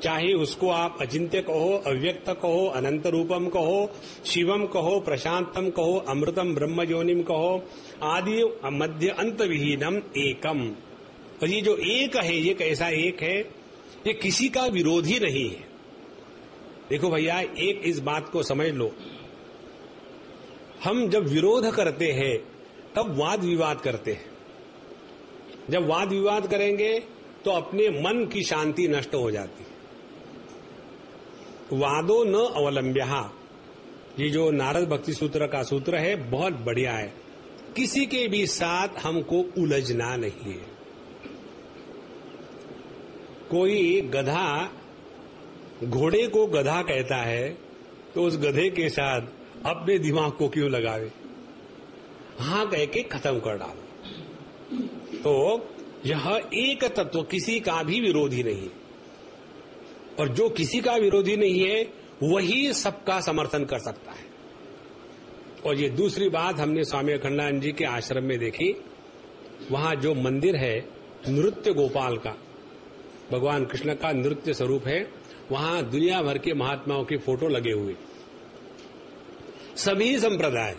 चाहे उसको आप अचिंत्य कहो, अव्यक्त कहो, अनंत रूपम कहो, शिवम कहो, प्रशांतम कहो, अमृतम ब्रह्म योनिम कहो, आदि मध्य अंत विहीनम एकम। और ये जो एक है ये कैसा एक है, ये किसी का विरोधी नहीं है। देखो भैया, एक इस बात को समझ लो, हम जब विरोध करते हैं तब वाद विवाद करते हैं। जब वाद विवाद करेंगे तो अपने मन की शांति नष्ट हो जाती है। वादो न अवलंब्या, ये जो नारद भक्ति सूत्र का सूत्र है बहुत बढ़िया है। किसी के भी साथ हमको उलझना नहीं है। कोई गधा घोड़े को गधा कहता है तो उस गधे के साथ अपने दिमाग को क्यों लगावे, हाँ कह के खत्म कर डालो। तो यह एक तत्व किसी का भी विरोधी नहीं है, और जो किसी का विरोधी नहीं है वही सबका समर्थन कर सकता है। और ये दूसरी बात हमने स्वामी अखंडानंद जी के आश्रम में देखी। वहां जो मंदिर है नृत्य गोपाल का, भगवान कृष्ण का नृत्य स्वरूप है, वहां दुनिया भर के महात्माओं की फोटो लगे हुए, सभी संप्रदाय,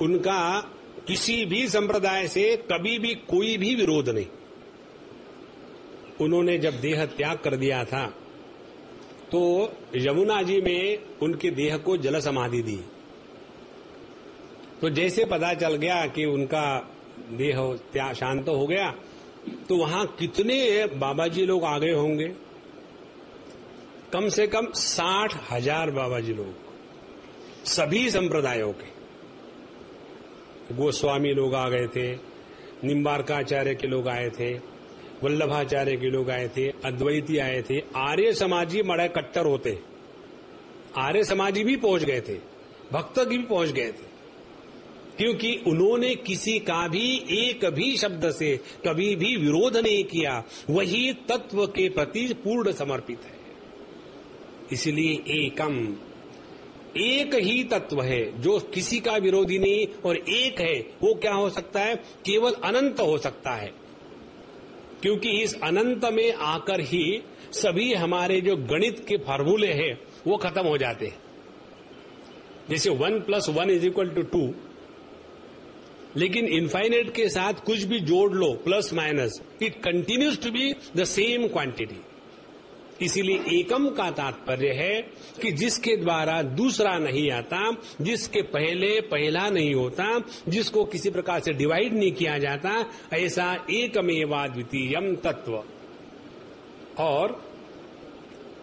उनका किसी भी संप्रदाय से कभी भी कोई भी विरोध नहीं। उन्होंने जब देह त्याग कर दिया था तो यमुना जी में उनके देह को जल समाधि दी। तो जैसे पता चल गया कि उनका देह शांत हो गया तो वहां कितने बाबा जी लोग आ गए होंगे, कम से कम 60,000 बाबा जी लोग, सभी संप्रदायों के। गोस्वामी लोग आ गए थे, निम्बारकाचार्य के लोग आए थे, वल्लभाचार्य के लोग आए थे, अद्वैती आए थे, आर्य समाजी बड़े कट्टर होते, आर्य समाजी भी पहुंच गए थे, भक्त भी पहुंच गए थे, क्योंकि उन्होंने किसी का भी एक भी शब्द से कभी भी विरोध नहीं किया, वही तत्व के प्रति पूर्ण समर्पित है। इसलिए एकम, एक ही तत्व है जो किसी का विरोधी नहीं, और एक है वो क्या हो सकता है, केवल अनंत हो सकता है। क्योंकि इस अनंत में आकर ही सभी हमारे जो गणित के फार्मूले हैं वो खत्म हो जाते हैं। जैसे 1 + 1 = 2, लेकिन इनफाइनाइट के साथ कुछ भी जोड़ लो plus minus, it continues to be the same quantity. इसीलिए एकम का तात्पर्य है कि जिसके द्वारा दूसरा नहीं आता, जिसके पहले पहला नहीं होता, जिसको किसी प्रकार से डिवाइड नहीं किया जाता, ऐसा एकमेवाद्वितीयम तत्व। और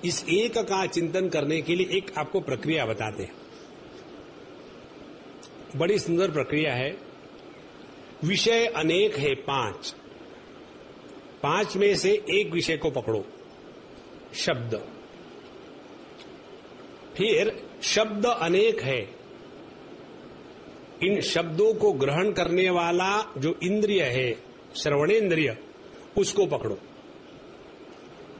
इस एक का चिंतन करने के लिए एक आपको प्रक्रिया बताते हैं, बड़ी सुंदर प्रक्रिया है। विषय अनेक है 5, 5 में से एक विषय को पकड़ो, शब्द। फिर शब्द अनेक है, इन शब्दों को ग्रहण करने वाला जो इंद्रिय है श्रवणेन्द्रिय, उसको पकड़ो।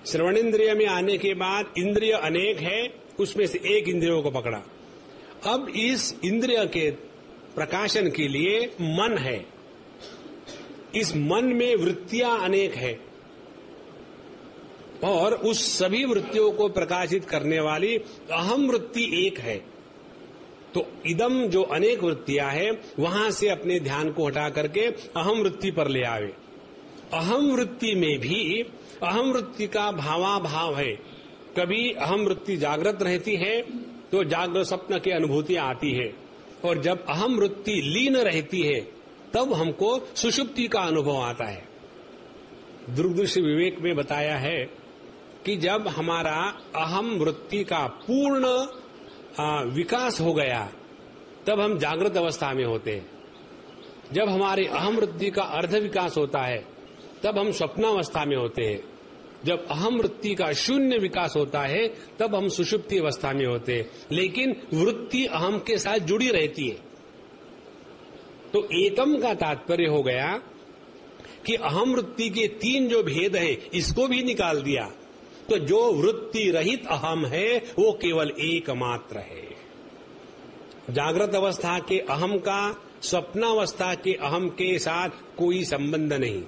श्रवणेन्द्रिय में आने के बाद इंद्रिय अनेक है, उसमें से एक इंद्रियों को पकड़ा। अब इस इंद्रिय के प्रकाशन के लिए मन है, इस मन में वृत्तियां अनेक है, और उस सभी वृत्तियों को प्रकाशित करने वाली अहम वृत्ति एक है। तो इदम जो अनेक वृत्तियां हैं वहां से अपने ध्यान को हटा करके अहम वृत्ति पर ले आवे। अहम वृत्ति में भी अहम वृत्ति का भावाभाव है। कभी अहम वृत्ति जागृत रहती है तो जागृत स्वप्न की अनुभूति आती है, और जब अहम वृत्ति लीन रहती है तब हमको सुषुप्ति का अनुभव आता है। दुर्दृश्य विवेक में बताया है कि जब हमारा अहम वृत्ति का पूर्ण विकास हो गया तब हम जागृत अवस्था में होते हैं। जब हमारे अहम वृत्ति का अर्ध विकास होता है तब हम स्वप्नावस्था में होते हैं। जब अहम वृत्ति का शून्य विकास होता है तब हम सुषुप्ति अवस्था में होते हैं। लेकिन वृत्ति अहम के साथ जुड़ी रहती है। तो एकम का तात्पर्य हो गया कि अहम वृत्ति के 3 जो भेद हैं इसको भी निकाल दिया, तो जो वृत्ति रहित अहम है वो केवल एकमात्र है। जागृत अवस्था के अहम का स्वप्नावस्था के अहम के साथ कोई संबंध नहीं,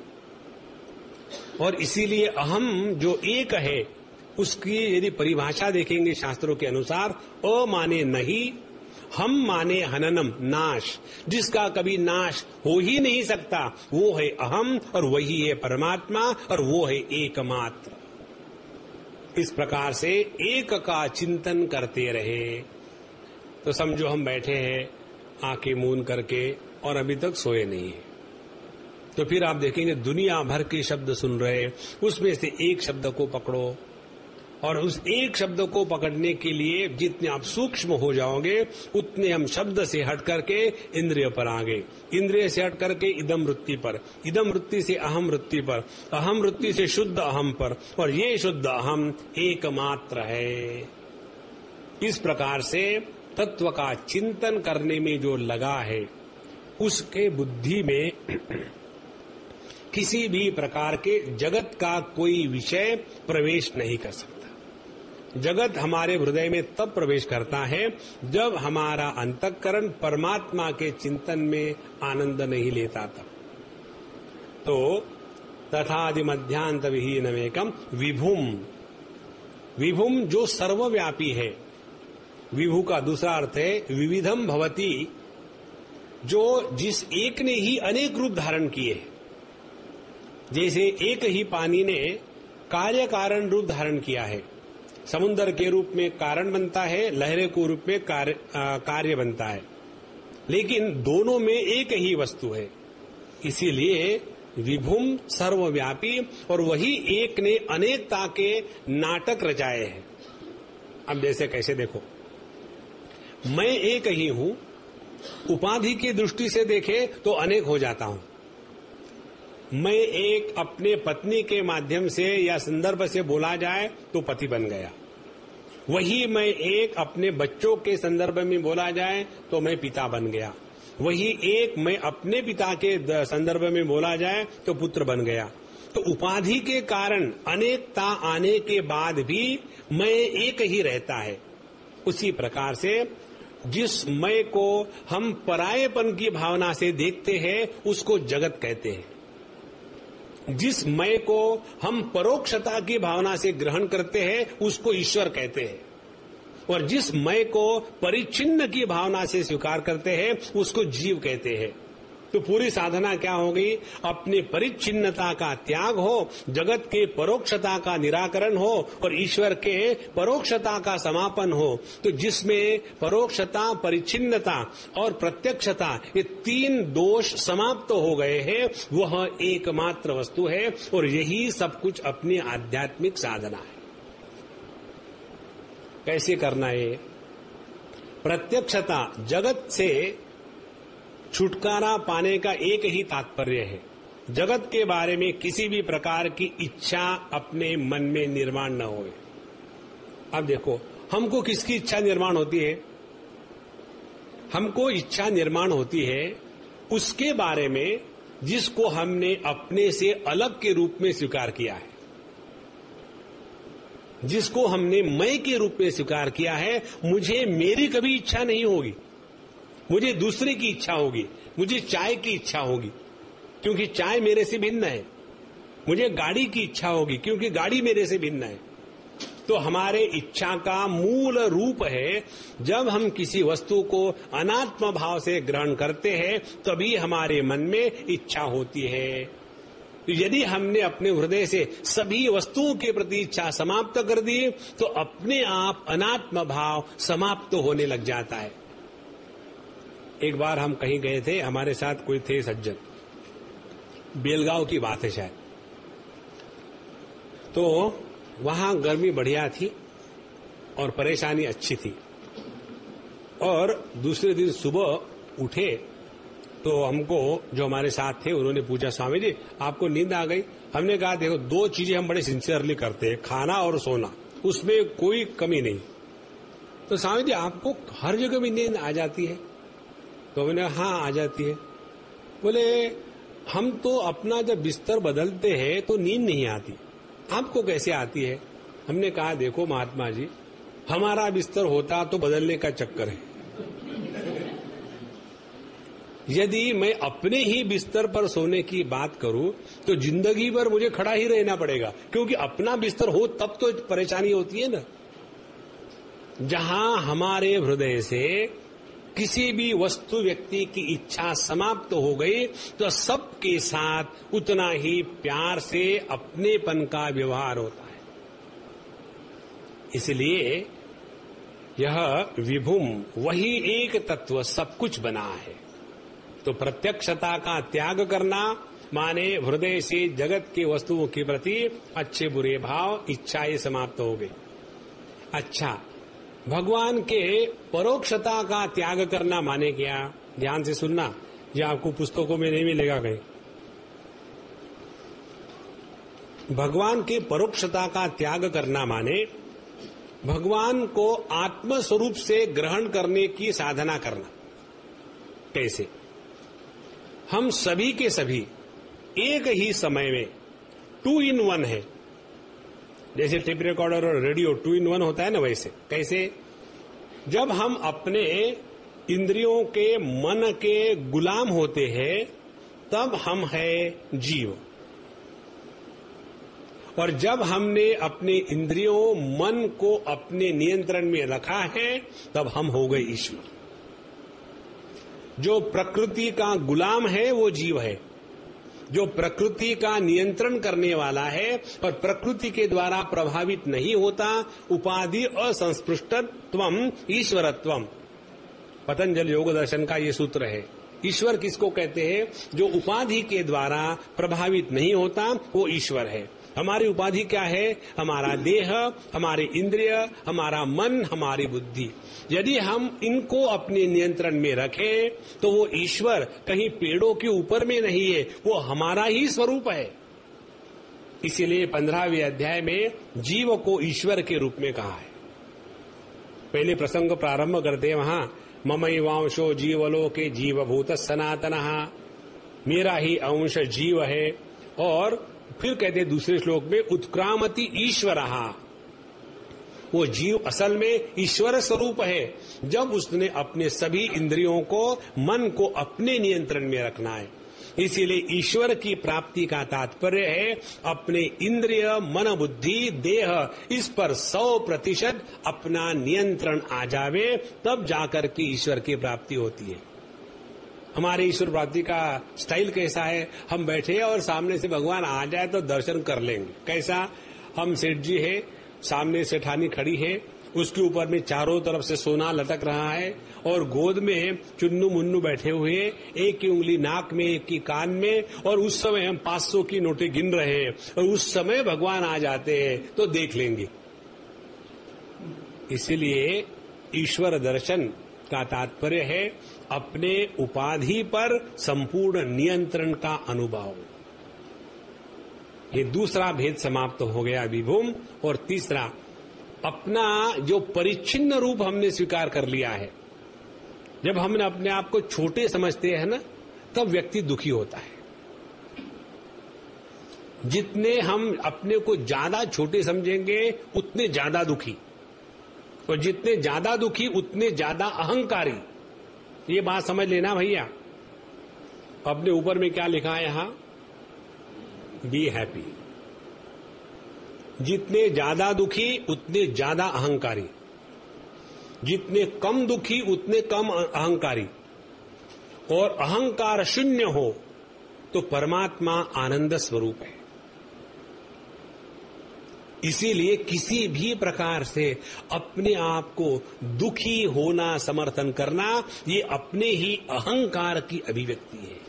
और इसीलिए अहम जो एक है उसकी यदि परिभाषा देखेंगे शास्त्रों के अनुसार, अ माने नहीं, हम माने हननम नाश, जिसका कभी नाश हो ही नहीं सकता वो है अहम, और वही है परमात्मा, और वो है एकमात्र। इस प्रकार से एक का चिंतन करते रहे। तो समझो हम बैठे हैं आंखें मूंद करके और अभी तक सोए नहीं है, तो फिर आप देखेंगे दुनिया भर के शब्द सुन रहे, उसमें से एक शब्द को पकड़ो, और उस एक शब्द को पकड़ने के लिए जितने आप सूक्ष्म हो जाओगे उतने हम शब्द से हट करके इंद्रिय पर आ गए, इंद्रिय से हट करके इदम वृत्ति पर, इदम वृत्ति से अहम वृत्ति पर, अहम वृत्ति से शुद्ध अहम पर, और ये शुद्ध अहम एकमात्र है। इस प्रकार से तत्व का चिंतन करने में जो लगा है उसके बुद्धि में किसी भी प्रकार के जगत का कोई विषय प्रवेश नहीं कर सकता। जगत हमारे हृदय में तब प्रवेश करता है जब हमारा अंतःकरण परमात्मा के चिंतन में आनंद नहीं लेता था। तो तथादि मध्यांत विहीनमेकम विभुम, विभुम जो सर्वव्यापी है। विभु का दूसरा अर्थ है विविधम भवति, जो जिस एक ने ही अनेक रूप धारण किए। जैसे एक ही पानी ने कार्य कारण रूप धारण किया है, समुद्र के रूप में कारण बनता है, लहरें के रूप में कार्य बनता है, लेकिन दोनों में एक ही वस्तु है। इसीलिए विभुम सर्वव्यापी, और वही एक ने अनेकता के नाटक रचाए हैं। अब जैसे कैसे देखो, मैं एक ही हूं, उपाधि की दृष्टि से देखे तो अनेक हो जाता हूं। मैं एक अपने पत्नी के माध्यम से या संदर्भ से बोला जाए तो पति बन गया, वही मैं एक अपने बच्चों के संदर्भ में बोला जाए तो मैं पिता बन गया, वही एक मैं अपने पिता के संदर्भ में बोला जाए तो पुत्र बन गया। तो उपाधि के कारण अनेकता आने के बाद भी मैं एक ही रहता है। उसी प्रकार से जिस मैं को हम परायेपन की भावना से देखते हैं उसको जगत कहते हैं, जिस मैं को हम परोक्षता की भावना से ग्रहण करते हैं उसको ईश्वर कहते हैं, और जिस मैं को परिच्छिन्न की भावना से स्वीकार करते हैं उसको जीव कहते हैं। तो पूरी साधना क्या हो गई? अपनी परिच्छिन्नता का त्याग हो, जगत के परोक्षता का निराकरण हो, और ईश्वर के परोक्षता का समापन हो। तो जिसमें परोक्षता, परिच्छिन्नता और प्रत्यक्षता ये 3 दोष समाप्त हो गए हैं, वह एकमात्र वस्तु है, और यही सब कुछ अपनी आध्यात्मिक साधना है। कैसे करना है? प्रत्यक्षता, जगत से छुटकारा पाने का एक ही तात्पर्य है, जगत के बारे में किसी भी प्रकार की इच्छा अपने मन में निर्माण न होए। अब देखो, हमको किसकी इच्छा निर्माण होती है? हमको इच्छा निर्माण होती है उसके बारे में जिसको हमने अपने से अलग के रूप में स्वीकार किया है, जिसको हमने मैं के रूप में स्वीकार किया है। मुझे मेरी कभी इच्छा नहीं होगी, मुझे दूसरे की इच्छा होगी, मुझे चाय की इच्छा होगी क्योंकि चाय मेरे से भिन्न है, मुझे गाड़ी की इच्छा होगी क्योंकि गाड़ी मेरे से भिन्न है। तो हमारे इच्छा का मूल रूप है जब हम किसी वस्तु को अनात्म भाव से ग्रहण करते हैं तभी हमारे मन में इच्छा होती है। तो यदि हमने अपने हृदय से सभी वस्तुओं के प्रति इच्छा समाप्त कर दी तो अपने आप अनात्म भाव समाप्त होने लग जाता है। एक बार हम कहीं गए थे, हमारे साथ कोई थे सज्जन, बेलगांव की बात है शायद। तो वहां गर्मी बढ़िया थी और परेशानी अच्छी थी। और दूसरे दिन सुबह उठे तो हमको जो हमारे साथ थे उन्होंने पूछा, स्वामी जी आपको नींद आ गई? हमने कहा देखो, दो चीजें हम बड़े सिंसियरली करते हैं, खाना और सोना, उसमें कोई कमी नहीं। तो स्वामी जी आपको हर जगह में नींद आ जाती है? तो मैंने हाँ आ जाती है। बोले हम तो अपना जब बिस्तर बदलते हैं तो नींद नहीं आती, आपको कैसे आती है? हमने कहा देखो महात्मा जी, हमारा बिस्तर होता तो बदलने का चक्कर है। यदि मैं अपने ही बिस्तर पर सोने की बात करूं तो जिंदगी भर मुझे खड़ा ही रहना पड़ेगा, क्योंकि अपना बिस्तर हो तब तो परेशानी होती है ना। जहां हमारे हृदय से किसी भी वस्तु व्यक्ति की इच्छा समाप्त हो गई तो सबके साथ उतना ही प्यार से अपनेपन का व्यवहार होता है। इसलिए यह विभुम वही एक तत्व सब कुछ बना है। तो प्रत्यक्षता का त्याग करना माने हृदय से जगत के वस्तुओं के प्रति अच्छे बुरे भाव, इच्छाएं समाप्त हो गई। अच्छा, भगवान के परोक्षता का त्याग करना माने क्या? ध्यान से सुनना, यह आपको पुस्तकों में नहीं मिलेगा कहीं। भगवान के परोक्षता का त्याग करना माने भगवान को आत्म स्वरूप से ग्रहण करने की साधना करना। कैसे? हम सभी के सभी एक ही समय में 2 in 1 है। जैसे टेप रिकॉर्डर और रेडियो 2 in 1 होता है ना, वैसे। कैसे? जब हम अपने इंद्रियों के, मन के गुलाम होते हैं तब हम है जीव, और जब हमने अपने इंद्रियों, मन को अपने नियंत्रण में रखा है तब हम हो गए ईश्वर। जो प्रकृति का गुलाम है वो जीव है, जो प्रकृति का नियंत्रण करने वाला है और प्रकृति के द्वारा प्रभावित नहीं होता, उपाधि असंस्पृष्टत्वम ईश्वरत्वम। पतंजलि योग दर्शन का ये सूत्र है। ईश्वर किसको कहते हैं? जो उपाधि के द्वारा प्रभावित नहीं होता वो ईश्वर है। हमारी उपाधि क्या है? हमारा देह, हमारे इंद्रिय, हमारा मन, हमारी बुद्धि। यदि हम इनको अपने नियंत्रण में रखें तो वो ईश्वर कहीं पेड़ों के ऊपर में नहीं है, वो हमारा ही स्वरूप है। इसीलिए 15वें अध्याय में जीव को ईश्वर के रूप में कहा है। पहले प्रसंग प्रारंभ करते हैं वहां, ममैवांशो जीवलोके जीवभूत सनातनः, मेरा ही अंश जीव है। और फिर कहते हैं दूसरे श्लोक में, उत्क्रामति ईश्वरः, वो जीव असल में ईश्वर स्वरूप है जब उसने अपने सभी इंद्रियों को, मन को अपने नियंत्रण में रखना है। इसीलिए ईश्वर की प्राप्ति का तात्पर्य है अपने इंद्रिय, मन, बुद्धि, देह, इस पर 100% अपना नियंत्रण आ जावे, तब जाकर के ईश्वर की प्राप्ति होती है। हमारे ईश्वर प्राप्ति का स्टाइल कैसा है? हम बैठे और सामने से भगवान आ जाए तो दर्शन कर लेंगे। कैसा? हम सेठ जी है, सामने सेठानी खड़ी है, उसके ऊपर में चारों तरफ से सोना लटक रहा है और गोद में चुन्नू मुन्नू बैठे हुए, एक की उंगली नाक में, एक की कान में, और उस समय हम 500 की नोटें गिन रहे हैं और उस समय भगवान आ जाते हैं तो देख लेंगे। इसीलिए ईश्वर दर्शन का तात्पर्य है अपने उपाधि पर संपूर्ण नियंत्रण का अनुभव। ये दूसरा भेद समाप्त हो गया विभुम। और तीसरा, अपना जो परिच्छिन्न रूप हमने स्वीकार कर लिया है। जब हमने अपने आप को छोटे समझते हैं ना, तब व्यक्ति दुखी होता है। जितने हम अपने को ज्यादा छोटे समझेंगे उतने ज्यादा दुखी, और जितने ज्यादा दुखी उतने ज्यादा अहंकारी। ये बात समझ लेना भैया। अपने ऊपर में क्या लिखा है यहां? Be happy. जितने ज्यादा दुखी उतने ज्यादा अहंकारी, जितने कम दुखी उतने कम अहंकारी, और अहंकार शून्य हो तो परमात्मा आनंद स्वरूप है। इसीलिए किसी भी प्रकार से अपने आप को दुखी होना समर्थन करना ये अपने ही अहंकार की अभिव्यक्ति है।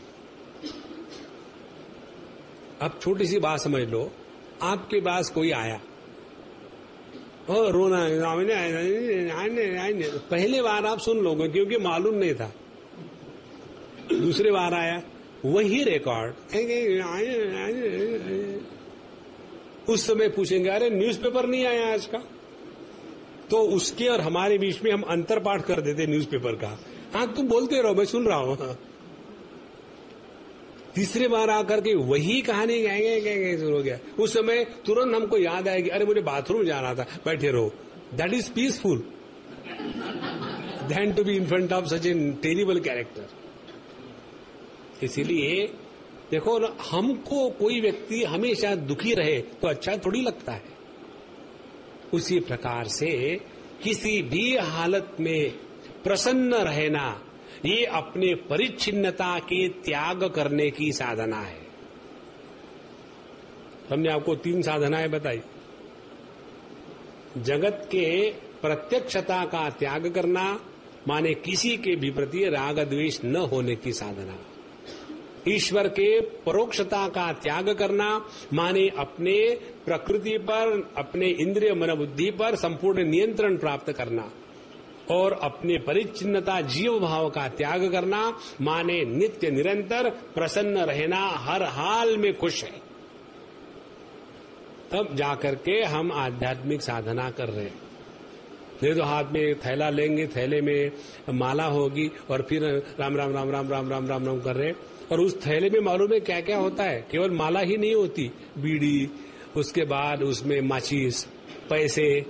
अब छोटी सी बात समझ लो, आपके पास कोई आया और रोना, पहले बार आप सुन लोगे क्योंकि मालूम नहीं था, दूसरे बार आया वही रिकॉर्ड, उस समय पूछेंगे अरे न्यूज़पेपर नहीं आया आज का, तो उसके और हमारे बीच में हम अंतर पाठ कर देते न्यूज़पेपर का। हाँ तुम बोलते रहो, मैं सुन रहा हूं। तीसरे बार आकर के वही कहानी गाएंगे शुरू हो गया, उस समय तुरंत हमको याद आएगी अरे मुझे बाथरूम जाना था, बैठे रहो। That is peaceful then to be in front of such a terrible character. इसीलिए देखो ना, हमको कोई व्यक्ति हमेशा दुखी रहे तो अच्छा थोड़ी लगता है। उसी प्रकार से किसी भी हालत में प्रसन्न रहना ये अपने परिच्छिन्नता के त्याग करने की साधना है। हमने आपको 3 साधनाएं बताई। जगत के प्रत्यक्षता का त्याग करना माने किसी के भी प्रति राग द्वेष न होने की साधना। ईश्वर के परोक्षता का त्याग करना माने अपने प्रकृति पर, अपने इंद्रिय मन बुद्धि पर संपूर्ण नियंत्रण प्राप्त करना। और अपने परिच्छिन्नता जीव भाव का त्याग करना माने नित्य निरंतर प्रसन्न रहना, हर हाल में खुश है। तब जाकर के हम आध्यात्मिक साधना कर रहे हैं। नहीं तो हाथ में थैला लेंगे, थैले में माला होगी और फिर राम राम राम राम राम राम राम राम कर रहे। और उस थैले में मालूम है क्या क्या होता है? केवल माला ही नहीं होती, बीड़ी, उसके बाद उसमें माचिस, पैसे,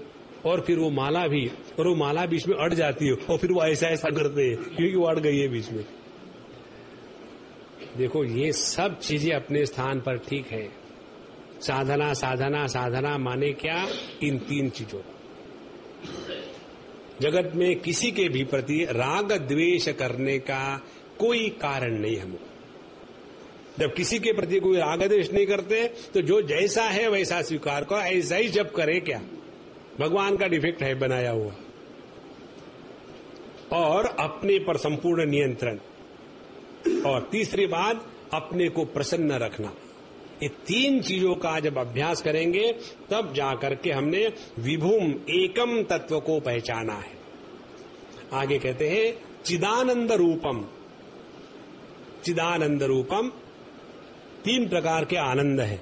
और फिर वो माला भी, और वो माला बीच में अड़ जाती है और फिर वो ऐसा ऐसा करते हैं क्योंकि वो अड़ गई है बीच में। देखो ये सब चीजें अपने स्थान पर ठीक है। साधना साधना साधना माने क्या? इन 3 चीजों। जगत में किसी के भी प्रति राग द्वेष करने का कोई कारण नहीं हमको। जब किसी के प्रति कोई राग द्वेष नहीं करते तो जो जैसा है वैसा स्वीकार करो, ऐसा ही जब करे क्या? भगवान का डिफेक्ट है बनाया हुआ। और अपने पर संपूर्ण नियंत्रण। और तीसरी बात, अपने को प्रसन्न रखना। ये 3 चीजों का जब अभ्यास करेंगे तब जाकर के हमने विभुम एकम तत्व को पहचाना है। आगे कहते हैं चिदानंद रूपम। चिदानंद रूपम 3 प्रकार के आनंद है।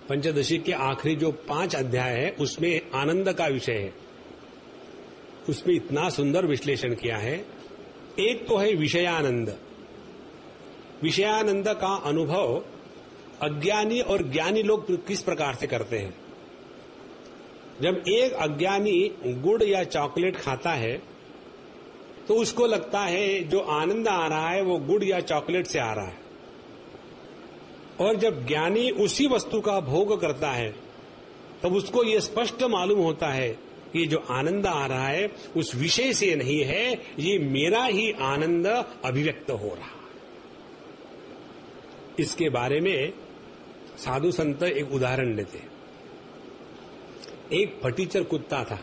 पंचदशी के आखिरी जो 5 अध्याय है उसमें आनंद का विषय है। उसमें इतना सुंदर विश्लेषण किया है। एक तो है विषयानंद। विषयानंद का अनुभव अज्ञानी और ज्ञानी लोग किस प्रकार से करते हैं। जब एक अज्ञानी गुड़ या चॉकलेट खाता है तो उसको लगता है जो आनंद आ रहा है वो गुड़ या चॉकलेट से आ रहा है। और जब ज्ञानी उसी वस्तु का भोग करता है तब उसको ये स्पष्ट मालूम होता है कि जो आनंद आ रहा है उस विषय से नहीं है, ये मेरा ही आनंद अभिव्यक्त हो रहा है। इसके बारे में साधु संत एक उदाहरण लेते हैं। एक फटीचर कुत्ता था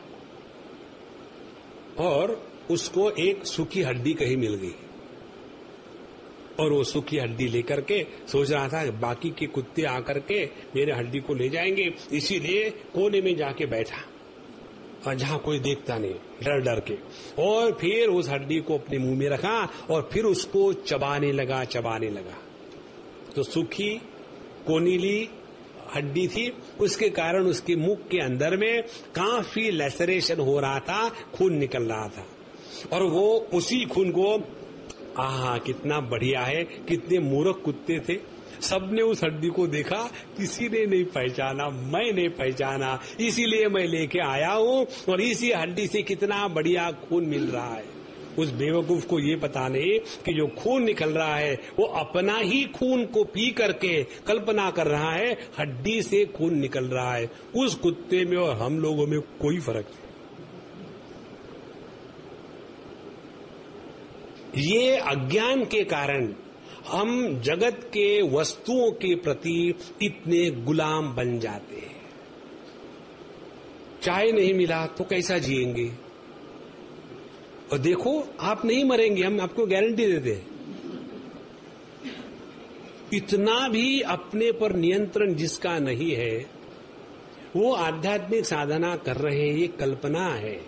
और उसको एक सूखी हड्डी कहीं मिल गई और वो सूखी हड्डी लेकर के सोच रहा था बाकी के कुत्ते आकर के मेरे हड्डी को ले जाएंगे, इसीलिए कोने में जाके बैठा और जहां कोई देखता नहीं, डर डर के। और फिर उस हड्डी को अपने मुंह में रखा और फिर उसको चबाने लगा। तो सूखी कोनीली हड्डी थी, उसके कारण उसके मुख के अंदर में काफी लैसरेशन हो रहा था, खून निकल रहा था। और वो उसी खून को आहा कितना बढ़िया है, कितने मूर्ख कुत्ते थे, सबने उस हड्डी को देखा, किसी ने नहीं पहचाना, मैंने पहचाना, इसीलिए मैं लेके आया हूं और इसी हड्डी से कितना बढ़िया खून मिल रहा है। उस बेवकूफ को ये पता नहीं कि जो खून निकल रहा है वो अपना ही खून को पी करके कल्पना कर रहा है हड्डी से खून निकल रहा है। उस कुत्ते में और हम लोगों में कोई फर्क नहीं। ये अज्ञान के कारण हम जगत के वस्तुओं के प्रति इतने गुलाम बन जाते हैं। चाय नहीं मिला तो कैसा जिएंगे? और देखो, आप नहीं मरेंगे, हम आपको गारंटी देते हैं। इतना भी अपने पर नियंत्रण जिसका नहीं है, वो आध्यात्मिक साधना कर रहे हैं, ये कल्पना है।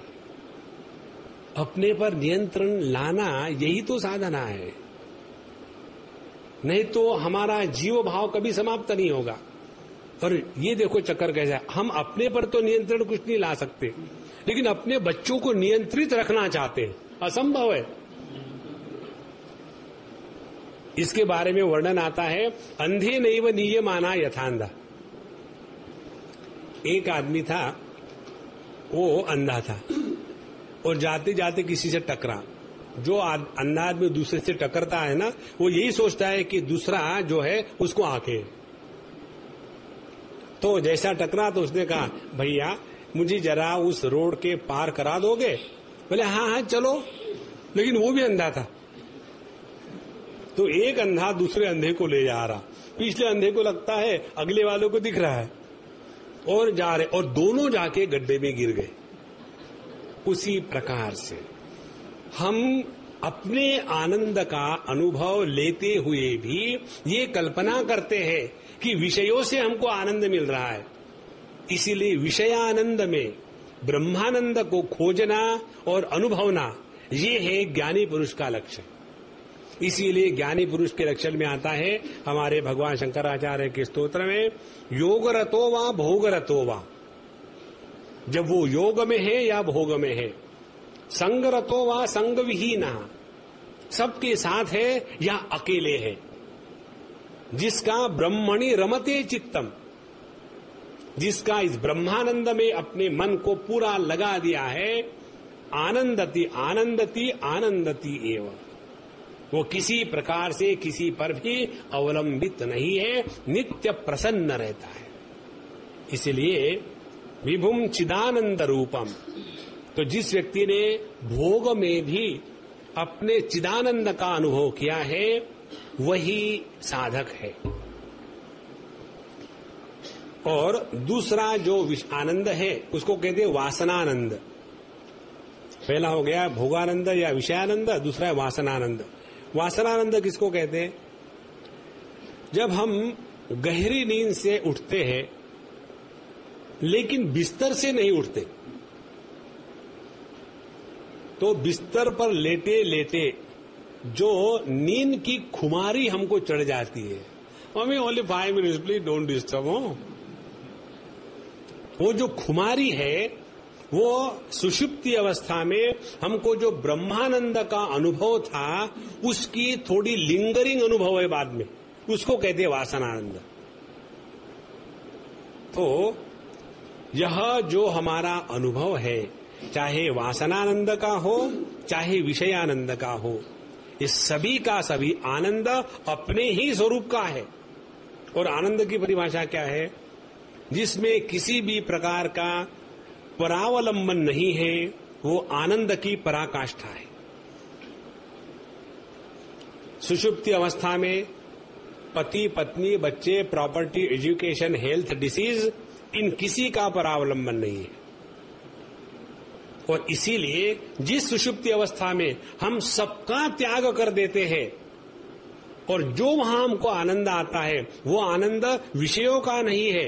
अपने पर नियंत्रण लाना यही तो साधना है, नहीं तो हमारा जीव भाव कभी समाप्त नहीं होगा। और ये देखो चक्कर कैसा है, हम अपने पर तो नियंत्रण कुछ नहीं ला सकते, लेकिन अपने बच्चों को नियंत्रित रखना चाहते हैं, असंभव है। इसके बारे में वर्णन आता है, अंधे नैव नीयमाना यथांधा। एक आदमी था, वो अंधा था और जाते जाते किसी से टकरा। जो अंधा आदमी दूसरे से टकरता है ना, वो यही सोचता है कि दूसरा जो है उसको आंखें। तो जैसा टकरा तो उसने कहा, भैया मुझे जरा उस रोड के पार करा दोगे? बोले हाँ हाँ चलो, लेकिन वो भी अंधा था। तो एक अंधा दूसरे अंधे को ले जा रहा, पिछले अंधे को लगता है अगले वालों को दिख रहा है, और जा रहे, और दोनों जाके गड्ढे में गिर गए। उसी प्रकार से हम अपने आनंद का अनुभव लेते हुए भी ये कल्पना करते हैं कि विषयों से हमको आनंद मिल रहा है। इसीलिए विषयानंद में ब्रह्मानंद को खोजना और अनुभवना, ये है ज्ञानी पुरुष का लक्ष्य। इसीलिए ज्ञानी पुरुष के लक्षण में आता है हमारे भगवान शंकराचार्य के स्तोत्र में, योग रतो वा भोग रतो वा। जब वो योग में है या भोग में है, संग रतो वा संग विहीना, सबके साथ है या अकेले है, जिसका ब्रह्मणि रमते चित्तम, जिसका इस ब्रह्मानंद में अपने मन को पूरा लगा दिया है, आनंदति आनंदति आनंदति एव, वो किसी प्रकार से किसी पर भी अवलंबित नहीं है, नित्य प्रसन्न रहता है। इसलिए विभुम चिदानंद रूपम, तो जिस व्यक्ति ने भोग में भी अपने चिदानंद का अनुभव किया है, वही साधक है। और दूसरा जो आनंद है उसको कहते हैं वासनानंद। पहला हो गया भोगानंद या विषयानंद, दूसरा है वासनानंद। वासनानंद किसको कहते हैं? जब हम गहरी नींद से उठते हैं लेकिन बिस्तर से नहीं उठते, तो बिस्तर पर लेटे लेटे जो नींद की खुमारी हमको चढ़ जाती है, mummy only 5 minutes please don't disturb हो, वो जो खुमारी है, वो सुषुप्ति अवस्था में हमको जो ब्रह्मानंद का अनुभव था उसकी थोड़ी लिंगरिंग अनुभव है बाद में, उसको कहते हैं वासनानंद। तो यह जो हमारा अनुभव है, चाहे वासनानंद का हो चाहे विषयानंद का हो, इस सभी का सभी आनंद अपने ही स्वरूप का है। और आनंद की परिभाषा क्या है? जिसमें किसी भी प्रकार का परावलंबन नहीं है, वो आनंद की पराकाष्ठा है। सुषुप्ति अवस्था में पति पत्नी बच्चे प्रॉपर्टी एजुकेशन हेल्थ डिसीज, इन किसी का परावलंबन नहीं है। और इसीलिए जिस सुषुप्ति अवस्था में हम सबका त्याग कर देते हैं और जो वहां हमको आनंद आता है, वो आनंद विषयों का नहीं है,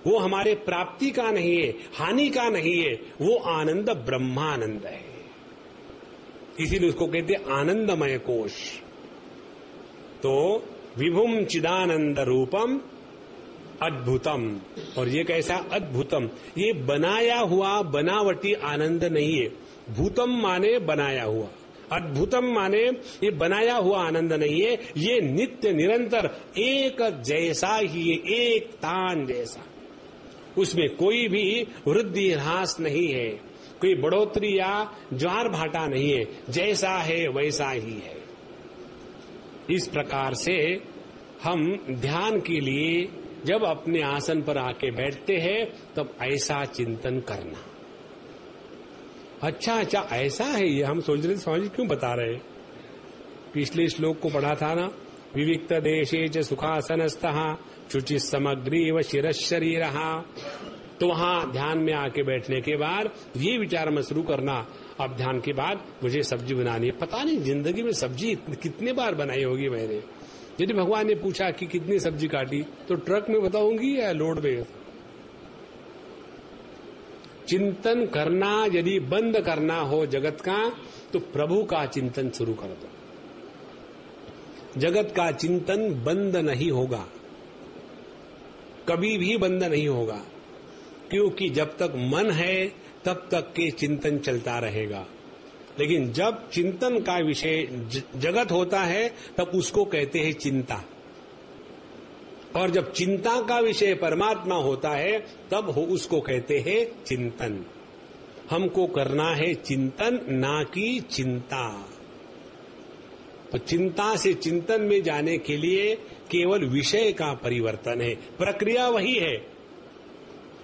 वो हमारे प्राप्ति का नहीं है, हानि का नहीं है, वो आनंद ब्रह्मानंद है। इसीलिए उसको कहते हैं आनंदमय कोश। तो विभुम चिदानंद रूपम अद्भुतम, और ये कैसा अद्भुतम, ये बनाया हुआ बनावटी आनंद नहीं है। भूतम माने बनाया हुआ, अद्भुतम माने ये बनाया हुआ आनंद नहीं है, ये नित्य निरंतर एक जैसा ही है, एक तान जैसा। उसमें कोई भी वृद्धि ह्रास नहीं है, कोई बढ़ोतरी या ज्वार भाटा नहीं है, जैसा है वैसा ही है। इस प्रकार से हम ध्यान के लिए जब अपने आसन पर आके बैठते हैं तब ऐसा चिंतन करना। अच्छा ऐसा है ये, हम सोच रहे स्वामी जी क्यों बता रहे? पिछले श्लोक को पढ़ा था ना, विविक्त देशे च सुखासनस्तः शुचि समग्रीव शिरः शरीरः। तो वहां ध्यान में आके बैठने के बाद ये विचार में शुरू करना, अब ध्यान के बाद मुझे सब्जी बनानी है। पता नहीं जिंदगी में सब्जी कितने बार बनाई होगी मैंने। यदि भगवान ने पूछा कि कितनी सब्जी काटी, तो ट्रक में बताऊंगी या लोड में। चिंतन करना यदि बंद करना हो जगत का, तो प्रभु का चिंतन शुरू कर दो। जगत का चिंतन बंद नहीं होगा, कभी भी बंद नहीं होगा, क्योंकि जब तक मन है तब तक के चिंतन चलता रहेगा। लेकिन जब चिंतन का विषय जगत होता है तब उसको कहते हैं चिंता, और जब चिंता का विषय परमात्मा होता है तब उसको कहते हैं चिंतन। हमको करना है चिंतन, ना कि चिंता। तो चिंता से चिंतन में जाने के लिए केवल विषय का परिवर्तन है, प्रक्रिया वही है।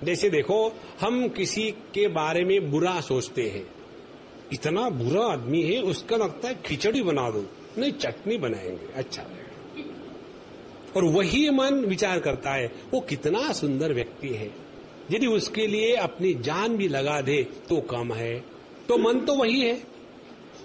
जैसे देखो, हम किसी के बारे में बुरा सोचते हैं, इतना बुरा आदमी है, उसका लगता है खिचड़ी बना दो, नहीं चटनी बनाएंगे, अच्छा रहेगा। और वही मन विचार करता है वो कितना सुंदर व्यक्ति है, यदि उसके लिए अपनी जान भी लगा दे तो कम है। तो मन तो वही है,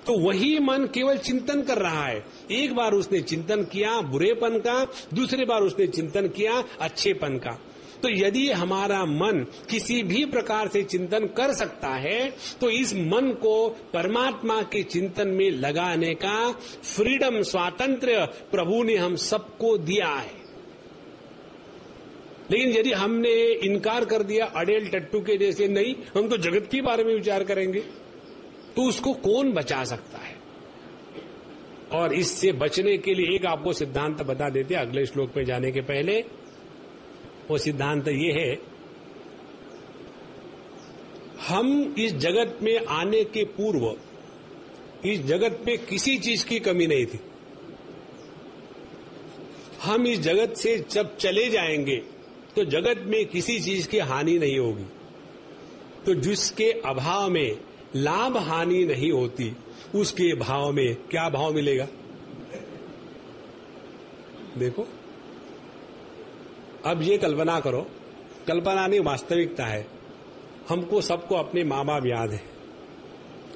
तो वही मन केवल चिंतन कर रहा है। एक बार उसने चिंतन किया बुरेपन का, दूसरी बार उसने चिंतन किया अच्छेपन का। तो यदि हमारा मन किसी भी प्रकार से चिंतन कर सकता है, तो इस मन को परमात्मा के चिंतन में लगाने का फ्रीडम, स्वातंत्र्य प्रभु ने हम सबको दिया है। लेकिन यदि हमने इनकार कर दिया अडेल टट्टू के जैसे, नहीं हम तो जगत के बारे में विचार करेंगे, तो उसको कौन बचा सकता है। और इससे बचने के लिए एक आपको सिद्धांत बता देते अगले श्लोक में जाने के पहले। वो सिद्धांत ये है, हम इस जगत में आने के पूर्व इस जगत में किसी चीज की कमी नहीं थी। हम इस जगत से जब चले जाएंगे तो जगत में किसी चीज की हानि नहीं होगी। तो जिसके अभाव में लाभ हानि नहीं होती, उसके भाव में क्या भाव मिलेगा? देखो, अब ये कल्पना करो, कल्पना नहीं वास्तविकता है। हमको सबको अपने माँ बाप याद है,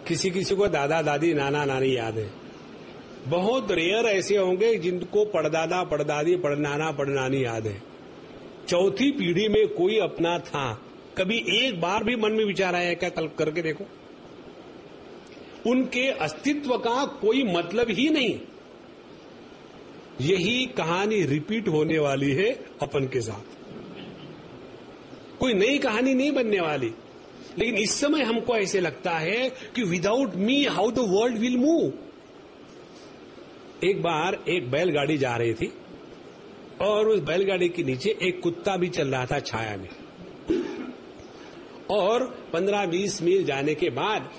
किसी किसी को दादा दादी नाना नानी याद है। बहुत रेयर ऐसे होंगे जिनको पड़दादा पड़दादी पड़नाना पड़नानी याद है। चौथी पीढ़ी में कोई अपना था, कभी एक बार भी मन में विचार आया क्या? कल्प करके देखो, उनके अस्तित्व का कोई मतलब ही नहीं। यही कहानी रिपीट होने वाली है अपन के साथ, कोई नई कहानी नहीं बनने वाली। लेकिन इस समय हमको ऐसे लगता है कि without me how the world will move. एक बार एक बैलगाड़ी जा रही थी और उस बैलगाड़ी के नीचे एक कुत्ता भी चल रहा था छाया में। और 15-20 मील जाने के बाद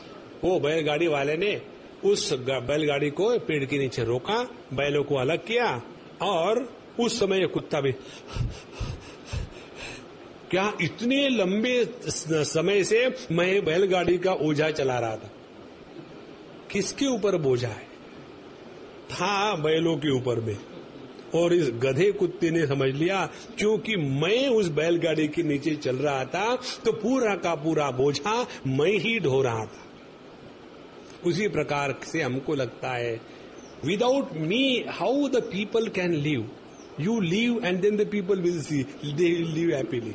वो बैलगाड़ी वाले ने उस बैलगाड़ी को पेड़ के नीचे रोका, बैलों को अलग किया, और उस समय कुत्ता भी क्या इतने लंबे समय से मैं बैलगाड़ी का ओझा चला रहा था। किसके ऊपर बोझा है? था बैलों के ऊपर में। और इस गधे कुत्ते ने समझ लिया क्योंकि मैं उस बैलगाड़ी के नीचे चल रहा था तो पूरा का पूरा बोझा मैं ही ढो रहा था। उसी प्रकार से हमको लगता है without me how the people can live. You live and then the people will see, they will live happily.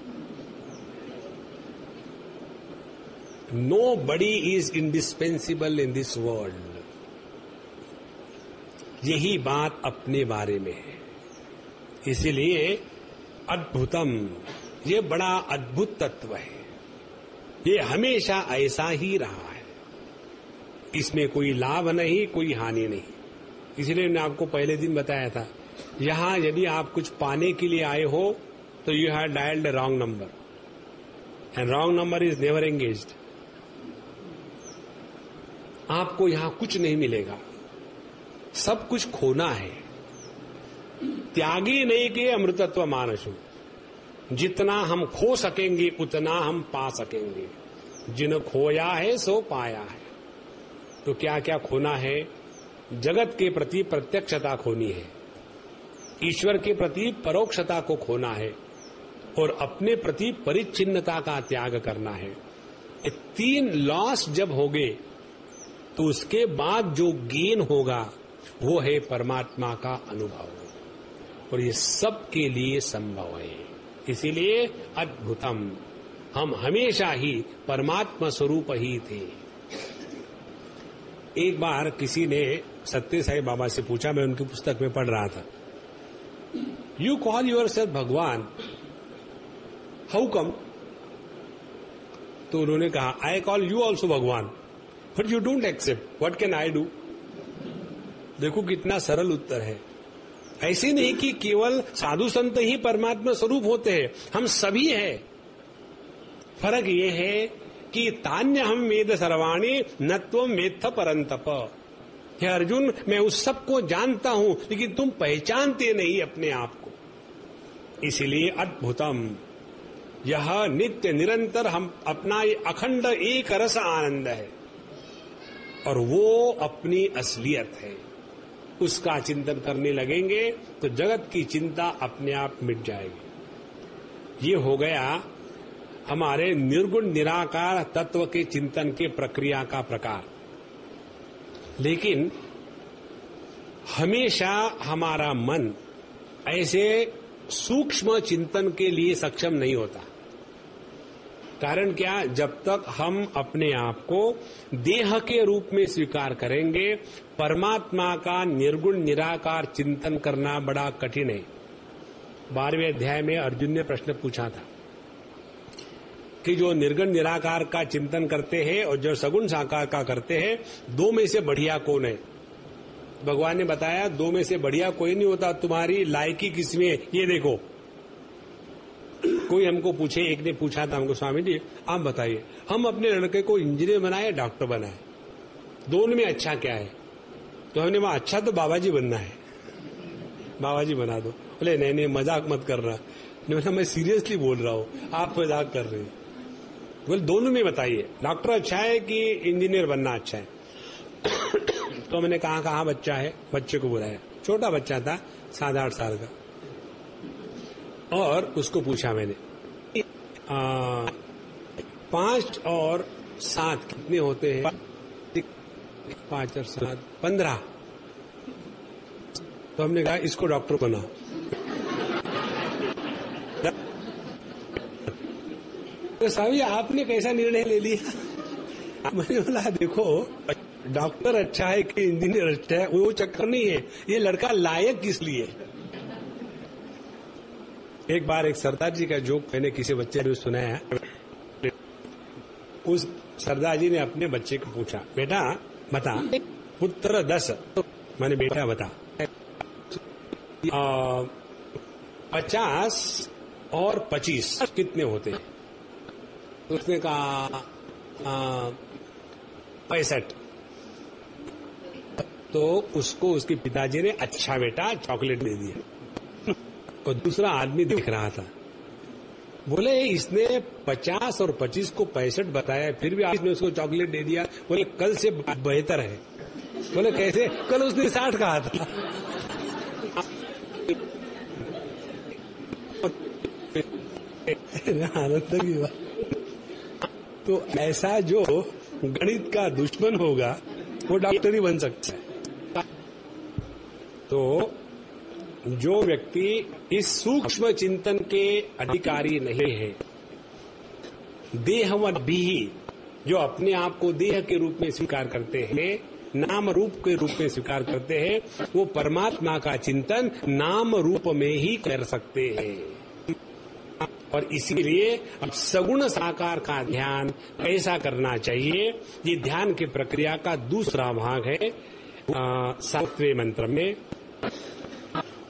Nobody is indispensable in this world. यही बात अपने बारे में है। इसलिए अद्भुतम, ये बड़ा अद्भुत तत्व है, ये हमेशा ऐसा ही रहा है। इसमें कोई लाभ नहीं, कोई हानि नहीं। इसलिए मैंने आपको पहले दिन बताया था, यहां यदि आप कुछ पाने के लिए आए हो तो you have dialled wrong number, and wrong number is never engaged. आपको यहां कुछ नहीं मिलेगा, सब कुछ खोना है। त्यागी नहीं के अमृतत्व मानसु, जितना हम खो सकेंगे उतना हम पा सकेंगे। जिन खोया है सो पाया है। तो क्या क्या खोना है? जगत के प्रति प्रत्यक्षता खोनी है, ईश्वर के प्रति परोक्षता को खोना है, और अपने प्रति परिच्छिन्नता का त्याग करना है। ये 3 लॉस जब हो गए तो उसके बाद जो गेन होगा वो है परमात्मा का अनुभव, और ये सबके लिए संभव है। इसीलिए अद्भुतम, हम हमेशा ही परमात्मा स्वरूप ही थे। एक बार किसी ने सत्य साई बाबा से पूछा, मैं उनकी पुस्तक में पढ़ रहा था, you call yourself Bhagwan, how come? तो उन्होंने कहा, I call you also Bhagwan but you don't accept, what can I do? देखो कितना सरल उत्तर है। ऐसे नहीं कि केवल साधु संत ही परमात्मा स्वरूप होते हैं, हम सभी हैं। फर्क ये है कि तान्य हम वेद सर्वाणी नत्वम वेत्थ परंतप। हे अर्जुन, मैं उस सबको जानता हूं लेकिन तुम पहचानते नहीं अपने आप को। इसलिए अद्भुतम, यह नित्य निरंतर हम अपना ये अखंड एक रस आनंद है, और वो अपनी असलियत है। उसका चिंतन करने लगेंगे तो जगत की चिंता अपने आप मिट जाएगी। ये हो गया हमारे निर्गुण निराकार तत्व के चिंतन के प्रक्रिया का प्रकार। लेकिन हमेशा हमारा मन ऐसे सूक्ष्म चिंतन के लिए सक्षम नहीं होता। कारण क्या? जब तक हम अपने आप को देह के रूप में स्वीकार करेंगे, परमात्मा का निर्गुण निराकार चिंतन करना बड़ा कठिन है। 12वें अध्याय में अर्जुन ने प्रश्न पूछा था कि जो निर्गुण निराकार का चिंतन करते हैं और जो सगुण साकार का करते हैं, 2 में से बढ़िया कौन है? भगवान ने बताया 2 में से बढ़िया कोई नहीं होता, तुम्हारी लायकी किसमें है ये देखो। कोई हमको पूछे, एक ने पूछा था हमको, स्वामी जी आप बताइए, हम अपने लड़के को इंजीनियर बनाए डॉक्टर बनाए, दोनों में अच्छा क्या है? तो हमने वहां अच्छा तो बाबा जी बनना है, बाबा जी बना दो। बोले नहीं नहीं मजाक मत कर रहा। बोला मैं सीरियसली बोल रहा हूँ, आप मजाक कर रहे हैं। बोले दोनों में बताइए, डॉक्टर अच्छा है कि इंजीनियर बनना अच्छा है? तो मैंने कहा बच्चा है? बच्चे को बुलाया, छोटा बच्चा था 7-8 साल का, और उसको पूछा मैंने 5 और 7 कितने होते हैं? 5 और 7 15। तो हमने कहा इसको डॉक्टर बना। तो साहब आपने कैसा निर्णय ले लिया? मैंने बोला देखो, डॉक्टर अच्छा है कि इंजीनियर अच्छा है वो चक्कर नहीं है, ये लड़का लायक किस लिए। एक बार एक सरदार जी का जोक मैंने किसी बच्चे ने सुनाया। उस सरदार जी ने अपने बच्चे को पूछा, बेटा बता, पुत्र 10, मैंने बेटा बता 50 और 25 कितने होते हैं? तो उसने कहा 65। तो उसको उसके पिताजी ने अच्छा बेटा चॉकलेट दे दिया। और दूसरा आदमी देख रहा था, बोले इसने 50 और 25 को 65 बताया, फिर भी आपने उसको चॉकलेट दे दिया। बोले कल से बेहतर है। बोले कैसे? कल उसने 60 कहा था। आनंद की बात। तो ऐसा जो गणित का दुश्मन होगा वो डॉक्टर ही बन सकता है। तो जो व्यक्ति इस सूक्ष्म चिंतन के अधिकारी नहीं है, देहवत भी, जो अपने आप को देह के रूप में स्वीकार करते हैं, नाम रूप के रूप में स्वीकार करते हैं, वो परमात्मा का चिंतन नाम रूप में ही कर सकते हैं। और इसीलिए अब सगुण साकार का ध्यान कैसा करना चाहिए, ये ध्यान की प्रक्रिया का दूसरा भाग है 7वें मंत्र में।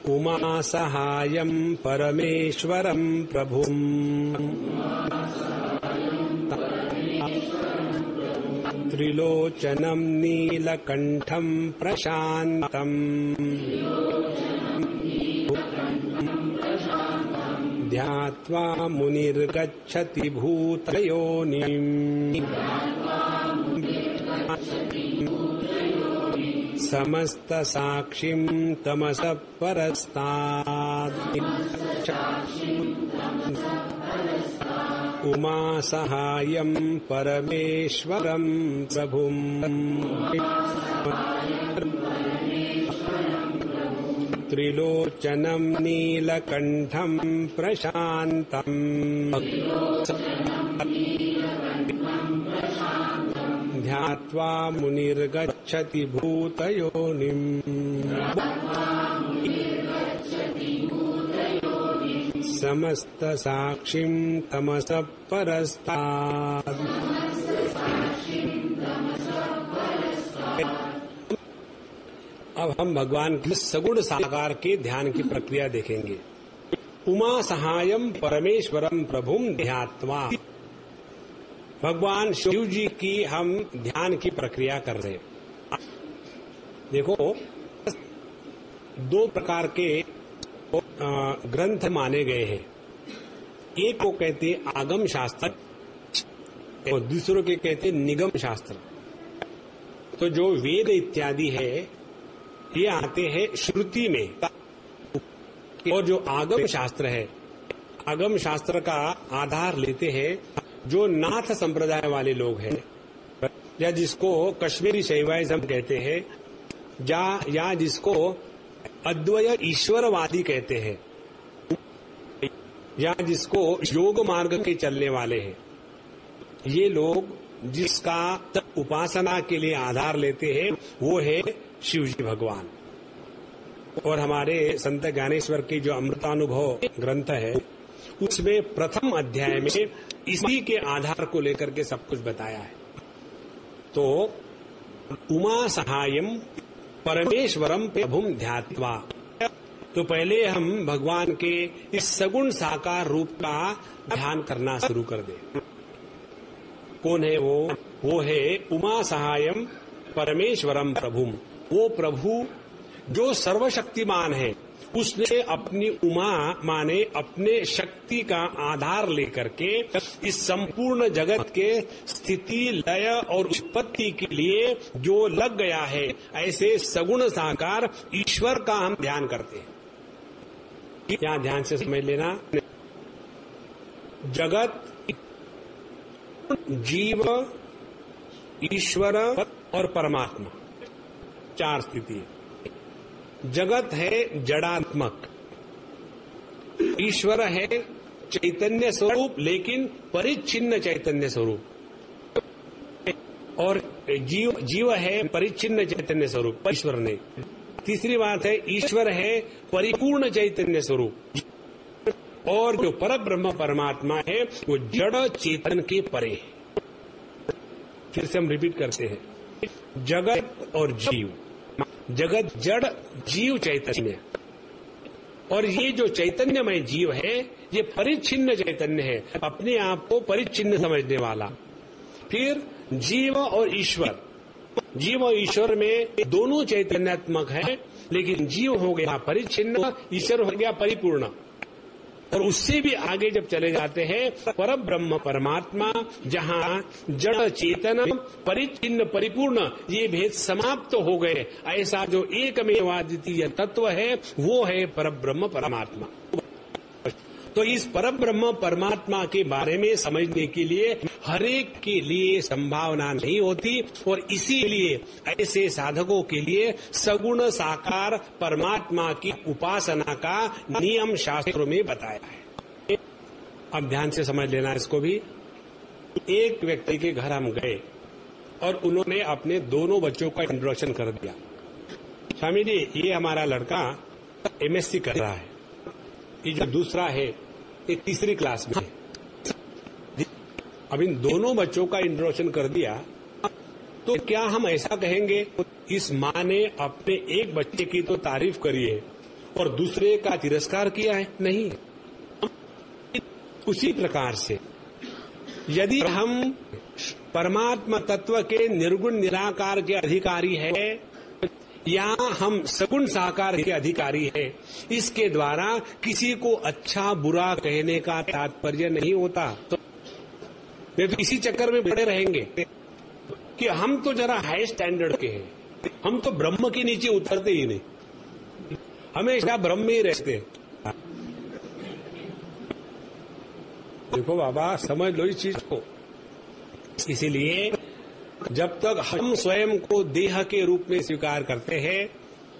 उमा सहायम परमेश्वरम प्रभुम त्रिलोचनम नीलकंठम प्रशांतम ध्यात्वा मुनिर्गच्छति भूतयोनिम् समस्त साक्षिं तमसः परस्तात् उमा सहायं परमेश्वरं प्रभुं त्रिलोचनं नीलकण्ठं प्रशान्तम् ध्यात्वा मुनिर्गच्छति भूतयोनिम् समस्त साक्षिं तमसः परस्तात्। अब हम भगवान के सगुण साकार के ध्यान की प्रक्रिया देखेंगे। उमा सहायम परमेश्वरम प्रभुम ध्यात्वा। भगवान शिव जी की हम ध्यान की प्रक्रिया कर रहे हैं। देखो, दो प्रकार के ग्रंथ माने गए हैं। एक को कहते हैं आगम शास्त्र और दूसरों के कहते हैं निगम शास्त्र। तो जो वेद इत्यादि है ये आते हैं श्रुति में, और जो आगम शास्त्र है, आगम शास्त्र का आधार लेते हैं जो नाथ संप्रदाय वाले लोग हैं, या जिसको कश्मीरी शैवाइज्म कहते हैं, या जिसको अद्वैत ईश्वरवादी कहते हैं, या जिसको योग मार्ग के चलने वाले हैं। ये लोग जिसका उपासना के लिए आधार लेते हैं वो है शिव जी भगवान। और हमारे संत ज्ञानेश्वर की जो अमृतानुभव ग्रंथ है उसमें प्रथम अध्याय में इसी के आधार को लेकर के सब कुछ बताया है। तो उमा सहायम परमेश्वरम प्रभुम ध्यात्वा। तो पहले हम भगवान के इस सगुण साकार रूप का ध्यान करना शुरू कर दें। कौन है वो? वो है उमा सहायम परमेश्वरम प्रभुम। वो प्रभु जो सर्वशक्तिमान है, उसने अपनी उमा माने अपने शक्ति का आधार लेकर के इस संपूर्ण जगत के स्थिति, लय और उत्पत्ति के लिए जो लग गया है, ऐसे सगुण साकार ईश्वर का हम ध्यान करते हैं। यहाँ ध्यान से समझ लेना, जगत, जीव, ईश्वर और परमात्मा, चार स्थिति है। जगत है जड़ात्मक, ईश्वर है चैतन्य स्वरूप लेकिन परिच्छिन्न चैतन्य स्वरूप, और जीव है परिच्छिन्न चैतन्य स्वरूप ईश्वर ने। तीसरी बात है ईश्वर है परिपूर्ण चैतन्य स्वरूप, और जो परब्रह्म परमात्मा है वो जड़ चेतन के परे है। फिर से हम रिपीट करते हैं, जगत और जीव, जगत जड़, जीव चैतन्य, और ये जो चैतन्यमय जीव है ये परिच्छिन्न चैतन्य है, अपने आप को परिच्छिन्न समझने वाला। फिर जीव और ईश्वर, जीव और ईश्वर में दोनों चैतन्यात्मक है, लेकिन जीव हो गया परिच्छिन्न, ईश्वर हो गया परिपूर्ण। और उससे भी आगे जब चले जाते हैं परब्रह्म परमात्मा, जहाँ जड़ चेतन परिच्छिन्न परिपूर्ण ये भेद समाप्त हो गए, ऐसा जो एकमेवाद्वितीय तत्व है वो है परब्रह्म परमात्मा। तो इस परब्रह्म परमात्मा के बारे में समझने के लिए हरेक के लिए संभावना नहीं होती, और इसीलिए ऐसे साधकों के लिए सगुण साकार परमात्मा की उपासना का नियम शास्त्रों में बताया है। अब ध्यान से समझ लेना इसको भी। एक व्यक्ति के घर हम गए और उन्होंने अपने दोनों बच्चों का इंट्रोडक्शन कर दिया। स्वामी जी, ये हमारा लड़का एमएससी कर रहा है, ये जो दूसरा है ये तीसरी क्लास में है। अब इन दोनों बच्चों का इंट्रोडक्शन कर दिया तो क्या हम ऐसा कहेंगे इस माँ ने अपने एक बच्चे की तो तारीफ करी है और दूसरे का तिरस्कार किया है? नहीं। उसी प्रकार से यदि हम परमात्मा तत्व के निर्गुण निराकार के अधिकारी है या हम सगुण साकार के अधिकारी है, इसके द्वारा किसी को अच्छा बुरा कहने का तात्पर्य नहीं होता। तो वे तो इसी चक्कर में पड़े रहेंगे कि हम तो जरा हाई स्टैंडर्ड के हैं, हम तो ब्रह्म के नीचे उतरते ही नहीं, हमेशा ब्रह्म में ही रहते हैं। देखो बाबा, समझ लो इस चीज को। इसीलिए जब तक हम स्वयं को देह के रूप में स्वीकार करते हैं,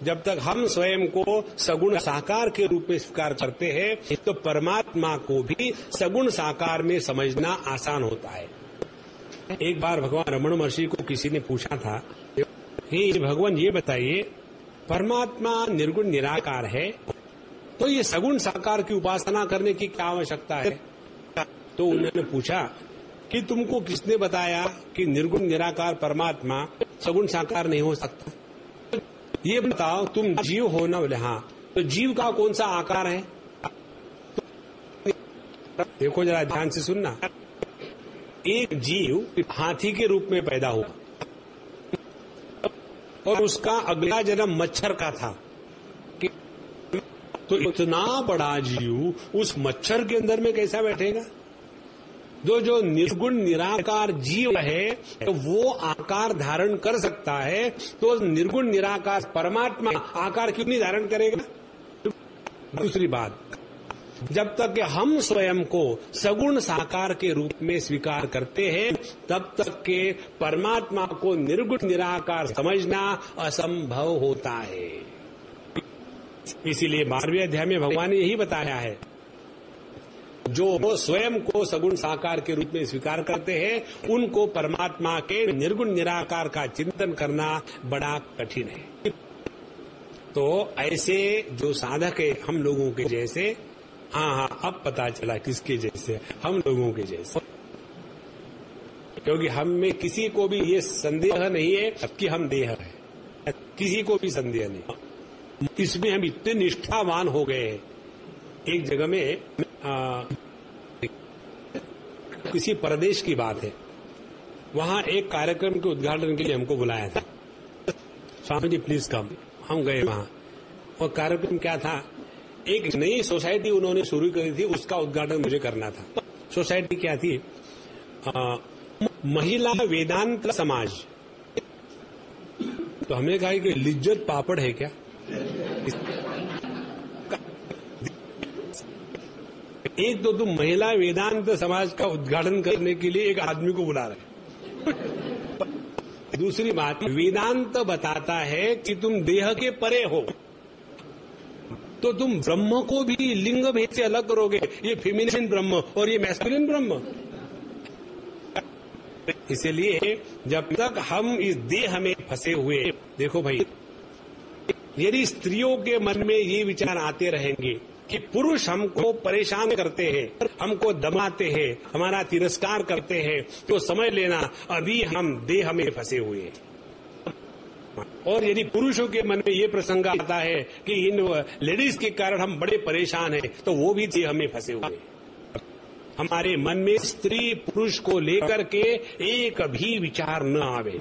जब तक हम स्वयं को सगुण साकार के रूप में स्वीकार करते हैं, तो परमात्मा को भी सगुण साकार में समझना आसान होता है। एक बार भगवान रमण महर्षि को किसी ने पूछा था, हे भगवान ये बताइए, परमात्मा निर्गुण निराकार है, तो ये सगुण साकार की उपासना करने की क्या आवश्यकता है? तो उन्होंने पूछा कि तुमको किसने बताया कि निर्गुण निराकार परमात्मा सगुण साकार नहीं हो सकता? ये बताओ, तुम जीव हो ना? बोले हाँ। तो जीव का कौन सा आकार है? देखो जरा ध्यान से सुनना। एक जीव हाथी के रूप में पैदा हुआ और उसका अगला जन्म मच्छर का था। तो इतना बड़ा जीव उस मच्छर के अंदर में कैसा बैठेगा? जो निर्गुण निराकार जीव है, तो वो आकार धारण कर सकता है, तो निर्गुण निराकार परमात्मा आकार क्यों नहीं धारण करेगा? दूसरी बात, जब तक हम स्वयं को सगुण साकार के रूप में स्वीकार करते हैं, तब तक के परमात्मा को निर्गुण निराकार समझना असंभव होता है। इसीलिए 12वें अध्याय में भगवान ने यही बताया है, जो स्वयं को सगुण साकार के रूप में स्वीकार करते हैं, उनको परमात्मा के निर्गुण निराकार का चिंतन करना बड़ा कठिन है। तो ऐसे जो साधक है हम लोगों के जैसे, हाँ, अब पता चला किसके जैसे, हम लोगों के जैसे, क्योंकि हम में किसी को भी ये संदेह नहीं है कि हम देह है, किसी को भी संदेह नहीं। इसमें हम इतने निष्ठावान हो गए हैं। एक जगह में किसी प्रदेश की बात है, वहां एक कार्यक्रम के उद्घाटन के लिए हमको बुलाया था। Swami ji please come. हम गए वहां, और कार्यक्रम क्या था, एक नई सोसाइटी उन्होंने शुरू करी थी, उसका उद्घाटन मुझे करना था। सोसाइटी क्या थी? महिला वेदांत समाज। तो हमने कहा कि लिज्जत पापड़ है क्या? एक तो तुम महिला वेदांत समाज का उद्घाटन करने के लिए एक आदमी को बुला रहे। दूसरी बात, वेदांत बताता है कि तुम देह के परे हो, तो तुम ब्रह्म को भी लिंग भेद से अलग करोगे, ये फेमिनिन ब्रह्म और ये मैस्कुलिन ब्रह्म। इसलिए जब तक हम इस देह में फंसे हुए, देखो भाई, यदि स्त्रियों के मन में ये विचार आते रहेंगे कि पुरुष हमको परेशान करते हैं, हमको दबाते हैं, हमारा तिरस्कार करते हैं, तो समझ लेना अभी हम देह में फंसे हुए हैं। और यदि पुरुषों के मन में ये प्रसंग आता है कि इन लेडीज के कारण हम बड़े परेशान हैं, तो वो भी देह में फंसे हुए हैं। हमारे मन में स्त्री पुरुष को लेकर के एक भी विचार न आवे,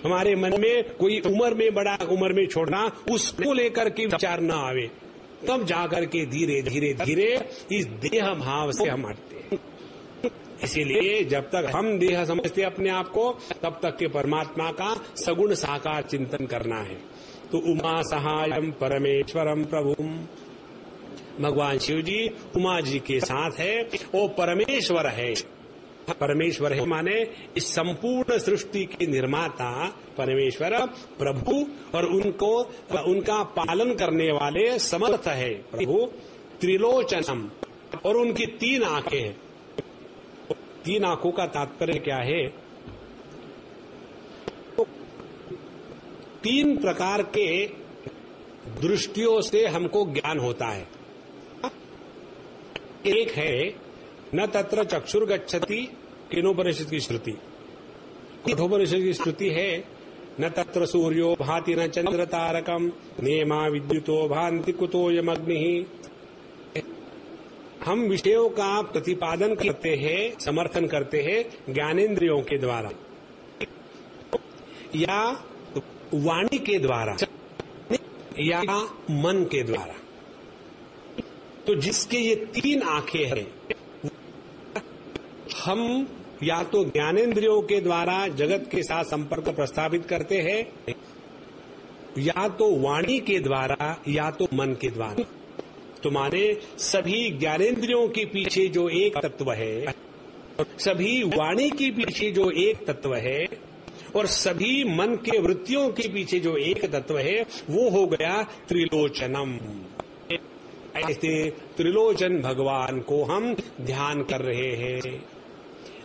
हमारे मन में कोई उम्र में बड़ा उम्र में छोड़ना, उसको लेकर के विचार न आवे, तब जाकर के धीरे धीरे धीरे इस देह भाव से हम हटते हैं। इसीलिए जब तक हम देह समझते अपने आप को, तब तक के परमात्मा का सगुण साकार चिंतन करना है। तो उमा सहायम परमेश्वरम प्रभुम, भगवान शिव जी उमा जी के साथ है, वो परमेश्वर है। परमेश्वर है माने इस संपूर्ण सृष्टि के निर्माता परमेश्वर प्रभु, और उनको उनका पालन करने वाले समर्थ है प्रभु। त्रिलोचनम, और उनकी 3 आंखें हैं। 3 आंखों का तात्पर्य क्या है? 3 प्रकार के दृष्टियों से हमको ज्ञान होता है। एक है न तत्र चक्षुर्गच्छति, केनोपनिषद की श्रुति। कठोपनिषद की श्रुति है न तत्र सूर्यो भाति न चंद्र तारकम नेमा विद्युतो भांति कुतोयम अग्नि। हम विषयों का प्रतिपादन करते हैं, समर्थन करते हैं ज्ञानेंद्रियों के द्वारा या वाणी के द्वारा या मन के द्वारा। तो जिसके ये 3 आंखें हैं, हम या तो ज्ञानेंद्रियों के द्वारा जगत के साथ संपर्क प्रस्थापित करते हैं, या तो वाणी के द्वारा, या तो मन के द्वारा। तो माने सभी ज्ञानेंद्रियों के पीछे जो एक तत्व है, सभी वाणी के पीछे जो एक तत्व है, और सभी मन के वृत्तियों के पीछे जो एक तत्व है, वो हो गया त्रिलोचनम। ऐसे त्रिलोचन भगवान को हम ध्यान कर रहे हैं।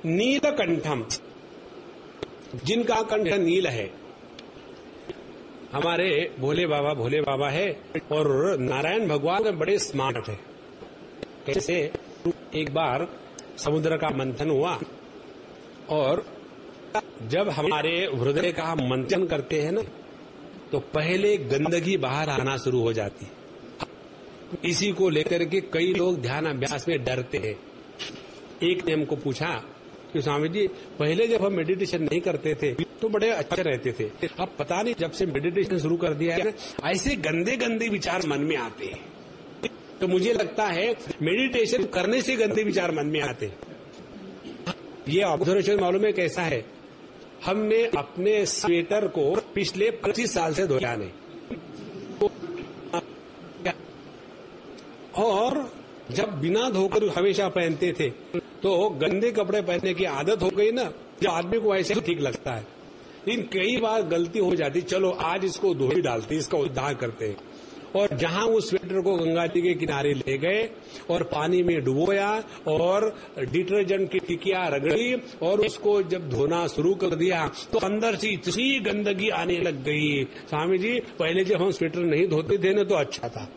नीलकंठम, जिनका कंठ नील है, हमारे भोले बाबा है, और नारायण भगवान बड़े स्मार्ट है। कैसे? एक बार समुद्र का मंथन हुआ, और जब हमारे हृदय का मंथन करते हैं ना, तो पहले गंदगी बाहर आना शुरू हो जाती है। इसी को लेकर के कई लोग ध्यान अभ्यास में डरते हैं। एक ने हमको पूछा कि स्वामी जी, पहले जब हम मेडिटेशन नहीं करते थे तो बड़े अच्छे रहते थे, अब पता नहीं जब से मेडिटेशन शुरू कर दिया है ना, ऐसे गंदे गंदे विचार मन में आते हैं। तो मुझे लगता है मेडिटेशन करने से गंदे विचार मन में आते हैं। ये ऑब्जर्वेशन मालूम है कैसा है? हमने अपने स्वेटर को पिछले 25 साल से धोया नहीं, और जब बिना धोकर हमेशा पहनते थे तो गंदे कपड़े पहनने की आदत हो गई ना, जो आदमी को ऐसे ठीक लगता है। लेकिन कई बार गलती हो जाती, चलो आज इसको धो ही डालते, इसका उद्धार करते हैं। और जहां उस स्वेटर को गंगा जी के किनारे ले गए और पानी में डुबोया और डिटर्जेंट की टिकिया रगड़ी और उसको जब धोना शुरू कर दिया, तो अंदर से इतनी गंदगी आने लग गई। स्वामी जी, पहले जब हम स्वेटर नहीं धोते थे ना तो अच्छा था,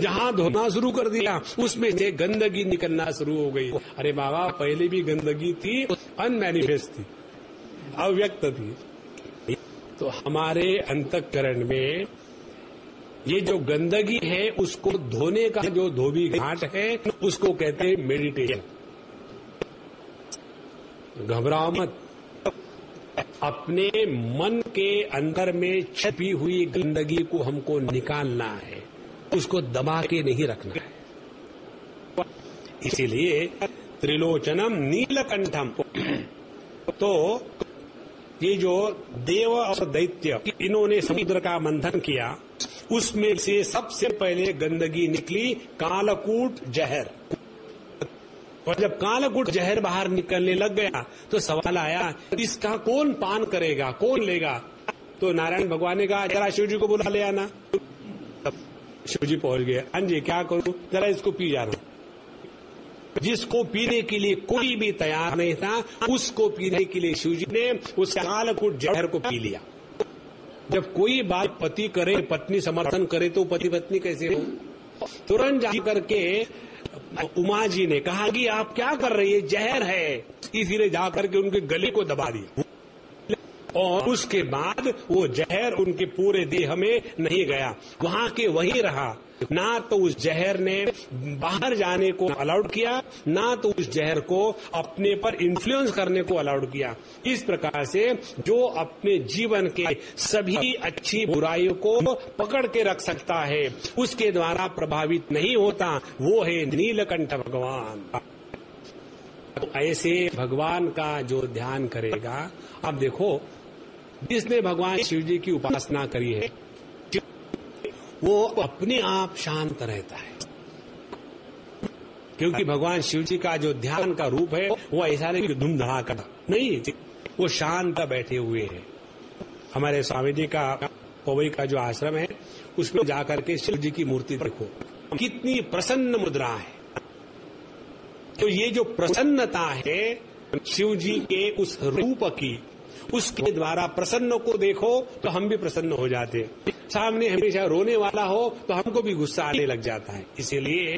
जहां धोना शुरू कर दिया उसमें से गंदगी निकलना शुरू हो गई। अरे बाबा, पहले भी गंदगी थी, अनमैनिफेस्ट थी, अव्यक्त थी। तो हमारे अंतःकरण में ये जो गंदगी है, उसको धोने का जो धोबी घाट है, उसको कहते हैं मेडिटेशन। घबराओ मत, अपने मन के अंदर में छिपी हुई गंदगी को हमको निकालना है, उसको दबा के नहीं रखना है। इसीलिए त्रिलोचनम नीलकंठम। तो ये जो देव और दैत्य, इन्होंने समुद्र का मंथन किया, उसमें से सबसे पहले गंदगी निकली कालकूट जहर। और जब कालकूट जहर बाहर निकलने लग गया तो सवाल आया, इसका कौन पान करेगा, कौन लेगा? तो नारायण भगवान ने कहा, जरा शिव जी को बुला ले आना। शिव जी पहुंच गए। हाँ जी, क्या करूं? जरा इसको पी जाना। जिसको पीने के लिए कोई भी तैयार नहीं था, उसको पीने के लिए शिव जी ने उस कालकूट जहर को पी लिया। जब कोई बात पति करे, पत्नी समर्थन करे, तो पति पत्नी कैसे हो? तुरंत जा करके उमा जी ने कहा कि आप क्या कर रही है, जहर है। इसीलिए जाकर के उनके गले को दबा दिया, और उसके बाद वो जहर उनके पूरे देह में नहीं गया, वहां के वहीं रहा। ना तो उस जहर ने बाहर जाने को अलाउड किया, ना तो उस जहर को अपने पर इन्फ्लुएंस करने को अलाउड किया। इस प्रकार से जो अपने जीवन के सभी अच्छी बुराइयों को पकड़ के रख सकता है, उसके द्वारा प्रभावित नहीं होता, वो है नीलकंठ भगवान। तो ऐसे भगवान का जो ध्यान करेगा, अब देखो, जिसने भगवान शिव जी की उपासना करी है, वो अपने आप शांत रहता है। क्योंकि भगवान शिव जी का जो ध्यान का रूप है, वो ऐसा नहीं कि धूम धड़ाका नहीं, वो शांत बैठे हुए हैं। हमारे स्वामी जी का पवई का जो आश्रम है, उसमें जाकर के शिव जी की मूर्ति देखो, कितनी प्रसन्न मुद्रा है। तो ये जो प्रसन्नता है शिव जी के उस रूप की, उसके द्वारा प्रसन्न को देखो तो हम भी प्रसन्न हो जाते हैं। सामने हमेशा रोने वाला हो तो हमको भी गुस्सा आने लग जाता है। इसीलिए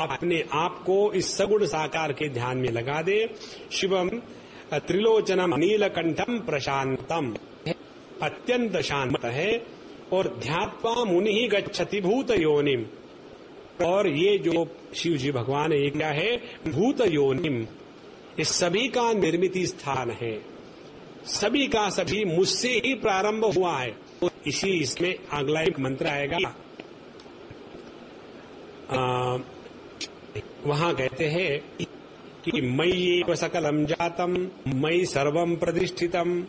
अपने आप को इस सगुण साकार के ध्यान में लगा दे। शिवम त्रिलोचनम नीलकंठम प्रशांतम, अत्यंत शांत है। और ध्यात्वा मुनि गच्छति भूत योनिम, और ये जो शिव जी भगवान है, ये क्या है? भूत योनिम। इस सभी का निर्मित स्थान है, सभी का सभी मुझसे ही प्रारंभ हुआ है। तो इसी इसमें अगला एक मंत्र आएगा, वहां कहते हैं कि मय्येव सकलम जातम मयि सर्वम प्रतिष्ठितम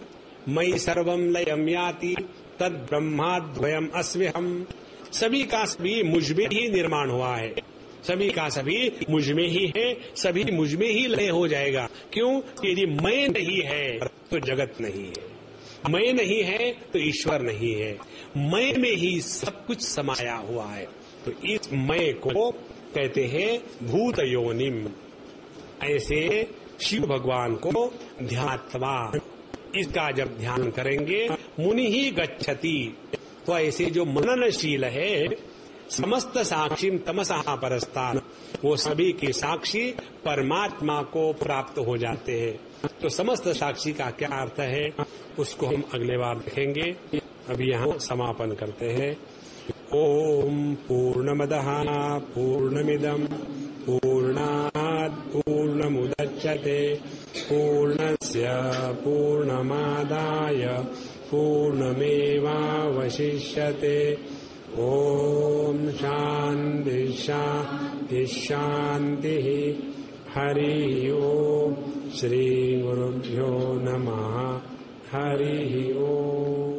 मयि सर्वम लयम याति तद ब्रह्माद्वयम अस्म्यहम। सभी का सभी मुझ में ही निर्माण हुआ है, सभी का सभी मुझ में ही है, सभी मुझ में ही लय हो जाएगा। क्यों? यदि मैं नहीं है तो जगत नहीं है, मैं नहीं है तो ईश्वर नहीं है, मैं में ही सब कुछ समाया हुआ है। तो इस मैं को कहते हैं भूत योनिम। ऐसे शिव भगवान को ध्यात्वा, इसका जब ध्यान करेंगे मुनि ही गच्छति, तो ऐसे जो मननशील है समस्त साक्षी तमसहा परस्तान, वो सभी के साक्षी परमात्मा को प्राप्त हो जाते हैं। तो समस्त साक्षी का क्या अर्थ है उसको हम अगले बार देखेंगे। अभी यहाँ समापन करते हैं। ओम पूर्णमदः पूर्णमिदं पूर्णात् पूर्णमुदच्यते पूर्णस्य पूर्णमादाय पूर्णमेवावशिष्यते। ओम शांति शांति शांति। हरि ओम। श्री गुरुभ्यो नमः। हरि ओम।